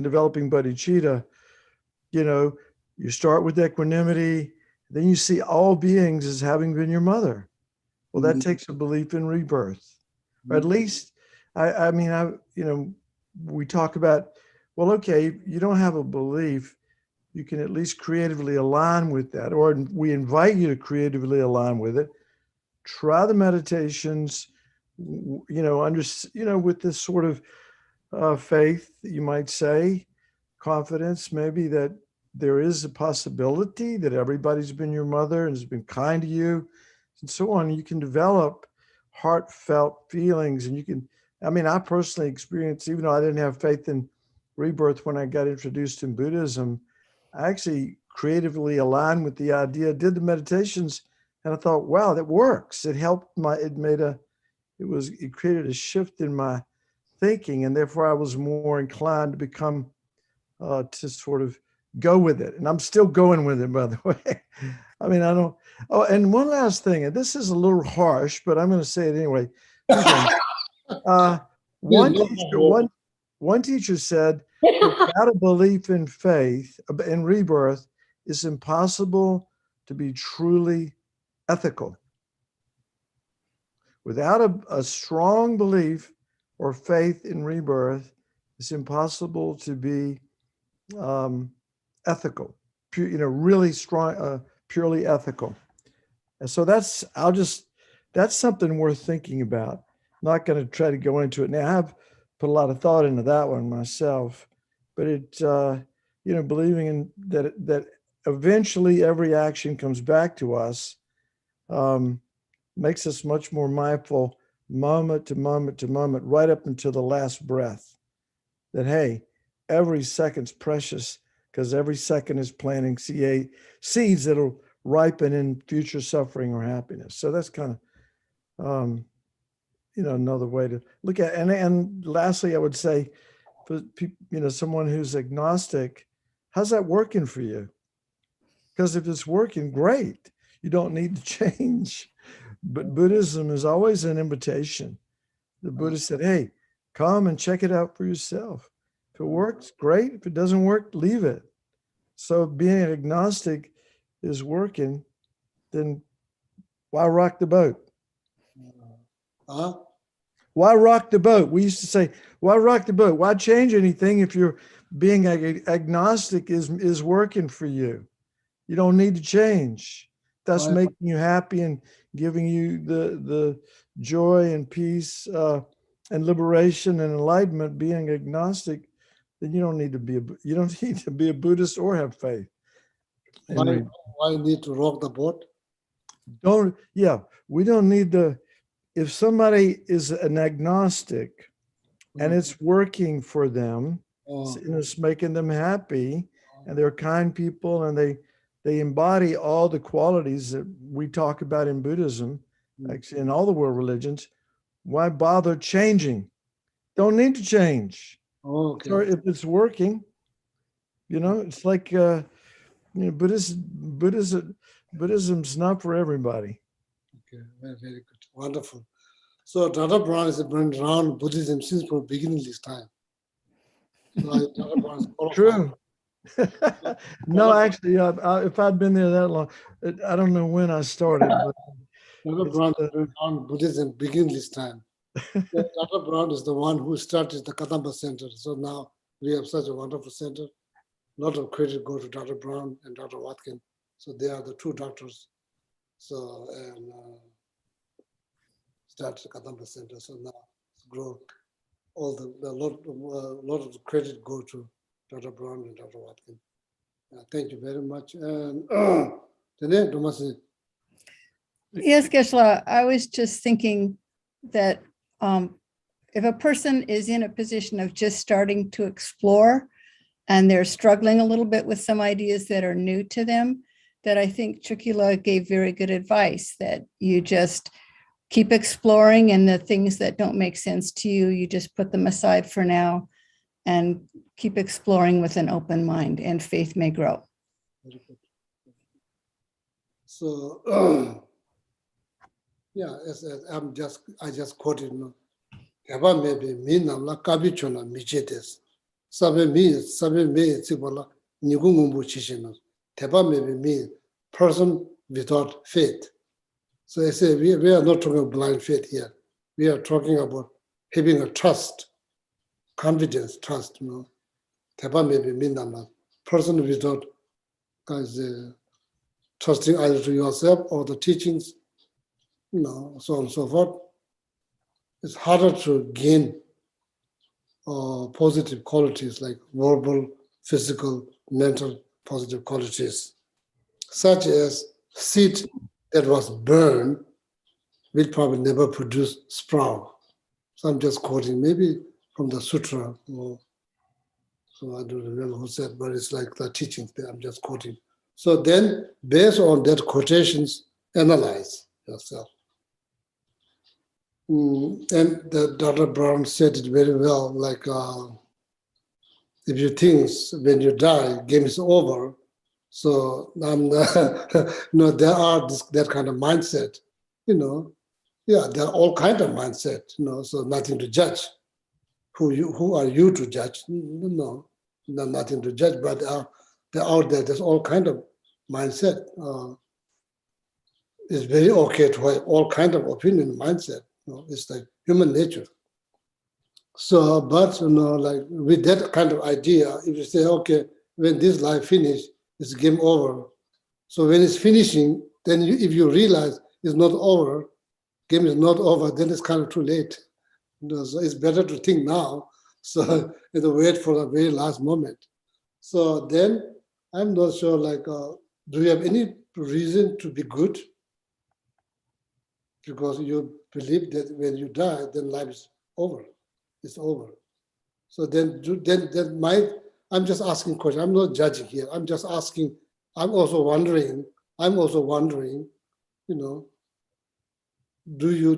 developing bodhicitta, you start with equanimity, then you see all beings as having been your mother. Well, that takes a belief in rebirth, or at least, we talk about, well, okay, you don't have a belief, you can at least creatively align with that, or we invite you to creatively align with it. Try the meditations, with this sort of faith, you might say, confidence, maybe that there is a possibility that everybody's been your mother and has been kind to you, and so on. You can develop heartfelt feelings, and I personally experienced, even though I didn't have faith in rebirth when I got introduced in Buddhism, I actually creatively aligned with the idea, did the meditations, and I thought, wow, that works. It helped it created a shift in my thinking, and therefore I was more inclined to become, to sort of go with it. And I'm still going with it, by the way. And one last thing, and this is a little harsh, but I'm going to say it anyway. One teacher said, without a belief in faith, in rebirth, it's impossible to be truly ethical. Without a strong belief or faith in rebirth, it's impossible to be ethical, really strong, purely ethical. And so that's something worth thinking about. I'm not going to try to go into it now. I've put a lot of thought into that one myself, but believing in that eventually every action comes back to us, makes us much more mindful, moment to moment to moment, right up until the last breath, that, hey, every second's precious, because every second is planting seeds that'll ripen in future suffering or happiness. So that's kind of, another way to look at it. And lastly, I would say, for people, someone who's agnostic, how's that working for you? Because if it's working, great. You don't need to change. But Buddhism is always an invitation. The Buddha said, hey, come and check it out for yourself. If it works, great. If it doesn't work, leave it. So being agnostic is working, then why rock the boat? Huh? Why rock the boat? We used to say, why rock the boat? Why change anything if you're being agnostic is working for you? You don't need to change. That's Why- making you happy and giving you the joy and peace and liberation and enlightenment. Being agnostic, then you don't need to be a Buddhist or have faith. Why need to rock the boat? We don't need to. If somebody is an agnostic and it's working for them, Oh, and it's making them happy, and they're kind people, and they embody all the qualities that we talk about in Buddhism, actually in all the world religions, why bother changing? Don't need to change. okay. So if it's working, it's like Buddhism's not for everybody. Okay, very, very good. Wonderful. So Dada Brown has been around Buddhism since from beginning this time. So Dada Brown is qualified. True. No, actually, if I'd been there that long, I don't know when I started, but Dada Brown has been around Buddhism beginning this time. So Dada Brown is the one who started the Kadamba Center. So now we have such a wonderful center. A lot of credit go to Dr. Brown and Dr. Watkin. So they are the two doctors. So and start the Kadamba Center. So now it's grow. All a lot of the credit go to Dr. Brown and Dr. Watkin. Thank you very much. And today, Domasi. Yes, Geshe-la, I was just thinking that if a person is in a position of just starting to explore and they're struggling a little bit with some ideas that are new to them, that I think Chukila gave very good advice, that you just keep exploring, and the things that don't make sense to you, you just put them aside for now and keep exploring with an open mind, and faith may grow. Very good. So yeah, I just quoted, Eba maybe me namla kabichona michetes. Sabe me tibola nigumumbu chishino. Teba maybe me person without faith. So I say we are not talking about blind faith here. We are talking about having a trust, confidence, trust. Teba maybe me namla person without trusting either to yourself or the teachings, so on and so forth. It's harder to gain positive qualities like verbal, physical, mental positive qualities, such as seed that was burned will probably never produce sprout. So I'm just quoting maybe from the sutra, so I don't remember who said, but it's like the teachings there, I'm just quoting. So then, based on that quotations, analyze yourself. And Dr. Brown said it very well, like if you think when you die, game is over. So there are that kind of mindset, Yeah, there are all kinds of mindset, so nothing to judge. Who are you to judge? No, nothing to judge, but they're out there. There's all kind of mindset. It's very okay to have all kind of opinion mindset. It's like human nature. So, but like with that kind of idea, if you say, okay, when this life finish, it's game over. So when it's finishing, then if you realize it's not over, game is not over, then it's kind of too late. So it's better to think now. So wait for the very last moment. So then I'm not sure, like, do you have any reason to be good? Because you believe that when you die, then life is over. It's over. So then I'm just asking question. I'm not judging here. I'm just asking. I'm also wondering. Do you?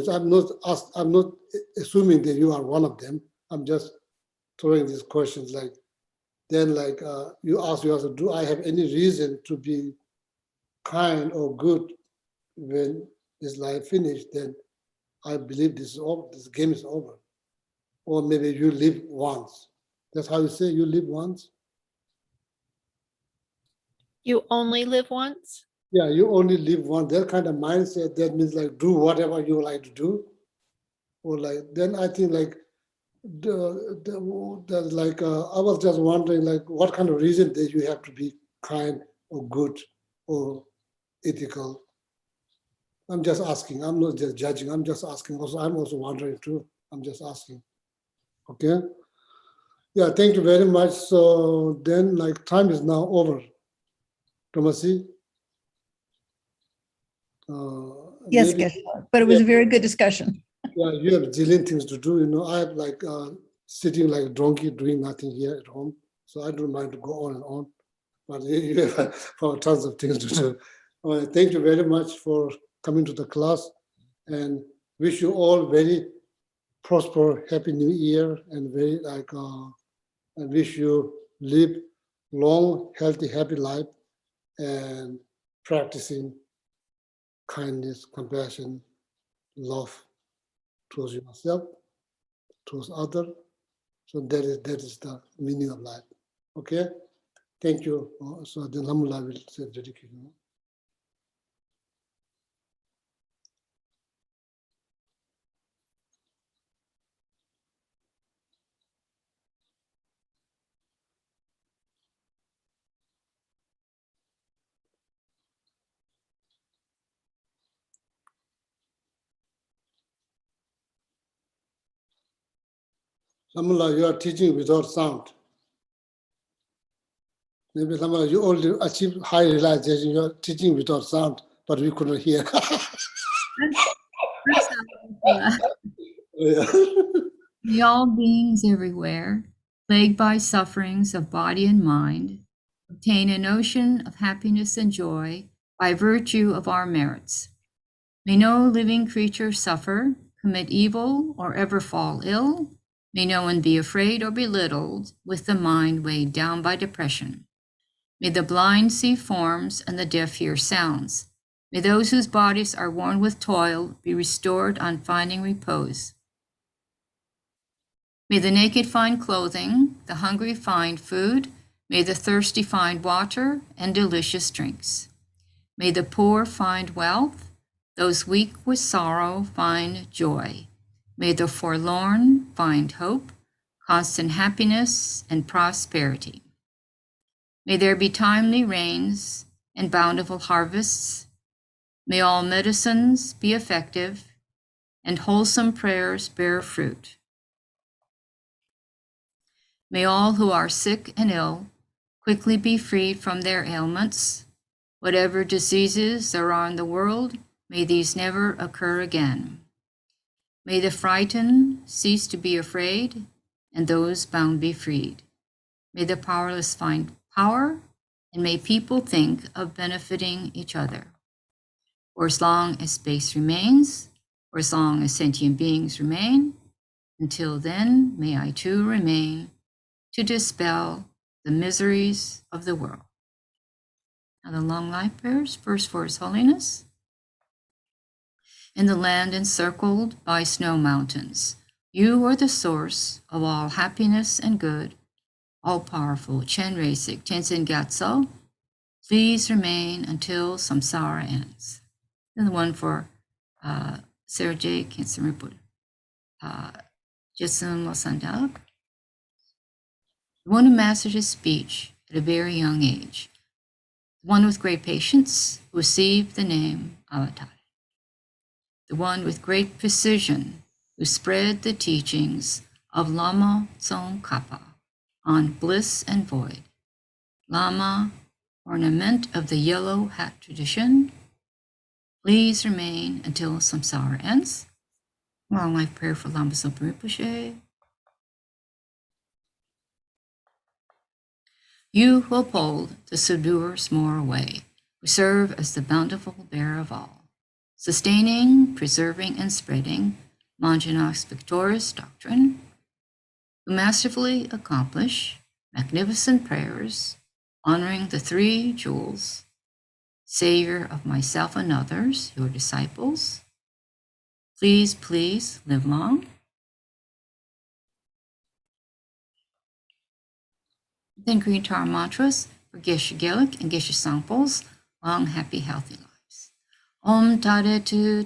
I'm not assuming that you are one of them. I'm just throwing these questions. Like then, like you ask yourself, do I have any reason to be kind or good when this life finished? Then I believe this game is over. Or maybe you live once. That's how you say you live once? You only live once? Yeah, you only live one. That kind of mindset, that means like do whatever you like to do. Or like, then I think like, I was just wondering like what kind of reason that you have to be kind or good or ethical. I'm just asking. I'm not just judging. I'm just asking. Also, I'm also wondering too. I'm just asking. Okay. Yeah. Thank you very much. So then, like, time is now over. Tomasi. Yes, Maybe. but it was a very good discussion. Yeah, you have zillion things to do. You know, I have like sitting like a donkey doing nothing here at home. So I don't mind to go on and on. But you have for tons of things to do. Thank you very much for coming to the class, and wish you all very prosper, happy new year, and very like and wish you live long, healthy, happy life, and practicing kindness, compassion, love towards yourself, towards others. So that is the meaning of life. Okay, thank you. So then Alhamdulillah will say dedication. Alhamdulillah, you are teaching without sound. Maybe Alhamdulillah, you already achieved high realization. You are teaching without sound, but we couldn't hear. Yeah. May all beings everywhere, plagued by sufferings of body and mind, obtain a notion of happiness and joy by virtue of our merits. May no living creature suffer, commit evil, or ever fall ill. May no one be afraid or belittled with the mind weighed down by depression. May the blind see forms and the deaf hear sounds. May those whose bodies are worn with toil be restored on finding repose. May the naked find clothing, the hungry find food, may the thirsty find water and delicious drinks. May the poor find wealth, those weak with sorrow find joy. May the forlorn find hope, constant happiness and prosperity. May there be timely rains and bountiful harvests. May all medicines be effective and wholesome prayers bear fruit. May all who are sick and ill quickly be freed from their ailments. Whatever diseases there are in the world, may these never occur again. May the frightened cease to be afraid, and those bound be freed. May the powerless find power, and may people think of benefiting each other. For as long as space remains, or as long as sentient beings remain, until then, may I too remain to dispel the miseries of the world. Now the long life prayers, first for His Holiness. In the land encircled by snow mountains, you are the source of all happiness and good, all-powerful Chen Reisik Tenzin Gyatso. Please remain until samsara ends. And the one for Sarah J. Kinsamripur, Jetsun Losandalak. The one who mastered his speech at a very young age, the one with great patience who received the name Avatar, the one with great precision who spread the teachings of Lama Tsongkhapa on bliss and void, Lama, ornament of the yellow hat tradition. Please remain until samsara ends. Long life prayer for Lama Zopa Rinpoche. You who uphold the subduers more away, who serve as the bountiful bearer of all, sustaining, preserving, and spreading Monjanak's victorious doctrine, who masterfully accomplish magnificent prayers, honoring the three jewels, Savior of myself and others, your disciples. Please, please live long. Then green tar mantras. for Geshe Gillick and Geshe Samples. Long, happy, healthy lives. Om Tare Tu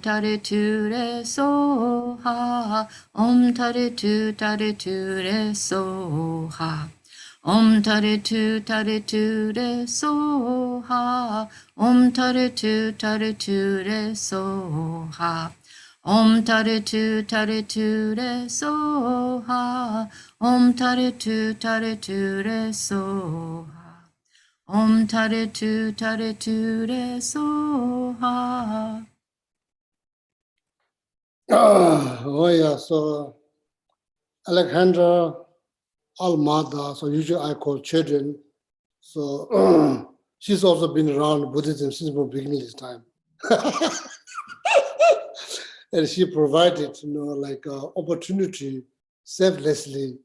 Re So Ha. Om Tare Tu Re So Ha. Om Tare Tu Re So Ha. Om Tare Tu Re So Ha. Om Tare Tu Re So Ha. Om Tare Tu Re So Ha. Om Tare Tu Re So Ha. Oh yeah, so Alexandra Almada, so usually I call children. So she's also been around Buddhism since the beginning of time. And she provided, like opportunity selflessly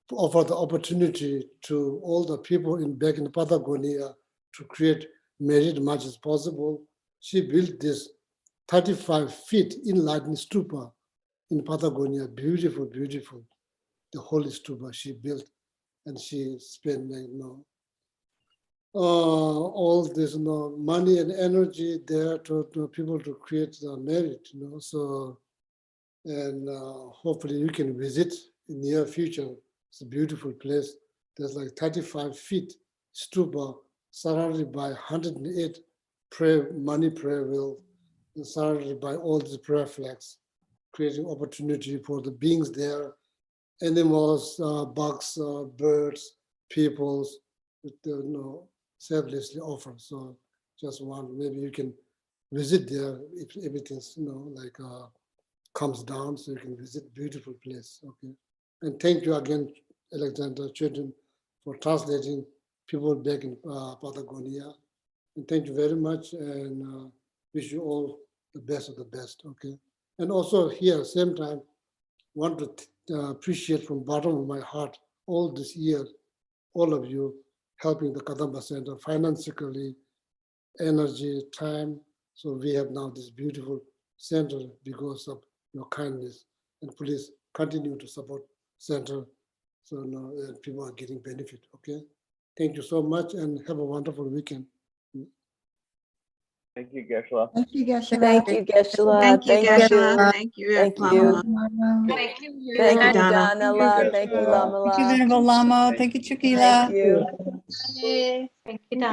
to offer the opportunity to all the people back in Patagonia to create merit much as possible. She built this 35 feet enlightened stupa in Patagonia, beautiful, beautiful. The holy stupa she built, and she spent all this money and energy there to people to create the merit, so, and hopefully you can visit in near future. It's a beautiful place. There's like 35 feet stupa surrounded by 108 money prayer wheel, and surrounded by all these prayer flags, creating opportunity for the beings there, animals, bugs, birds, peoples, selflessly offer. So just one, maybe you can visit there if everything's, like comes down, so you can visit beautiful place, okay? And thank you again, Alexander Children, for translating people back in Patagonia. And thank you very much, and wish you all the best of the best, okay? And also here, same time, want to appreciate from bottom of my heart all this year, all of you helping the Kadamba Center financially, energy, time. So we have now this beautiful center because of your kindness. And please continue to support center so now people are getting benefit, okay? Thank you so much and have a wonderful weekend. Thank you, Geshe-la. Thank you, Geshe. Thank you, Geshe-la. Thank you, Thank Geshe-la. you. Thank you, Thank Lama. you. Thank you, Thank you, Donna. Donna-la. Thank you, Geshe-la. Thank you, Lama-la. Venerable Lama. Thank you, Chukila. Thank you. Thank you, Donna.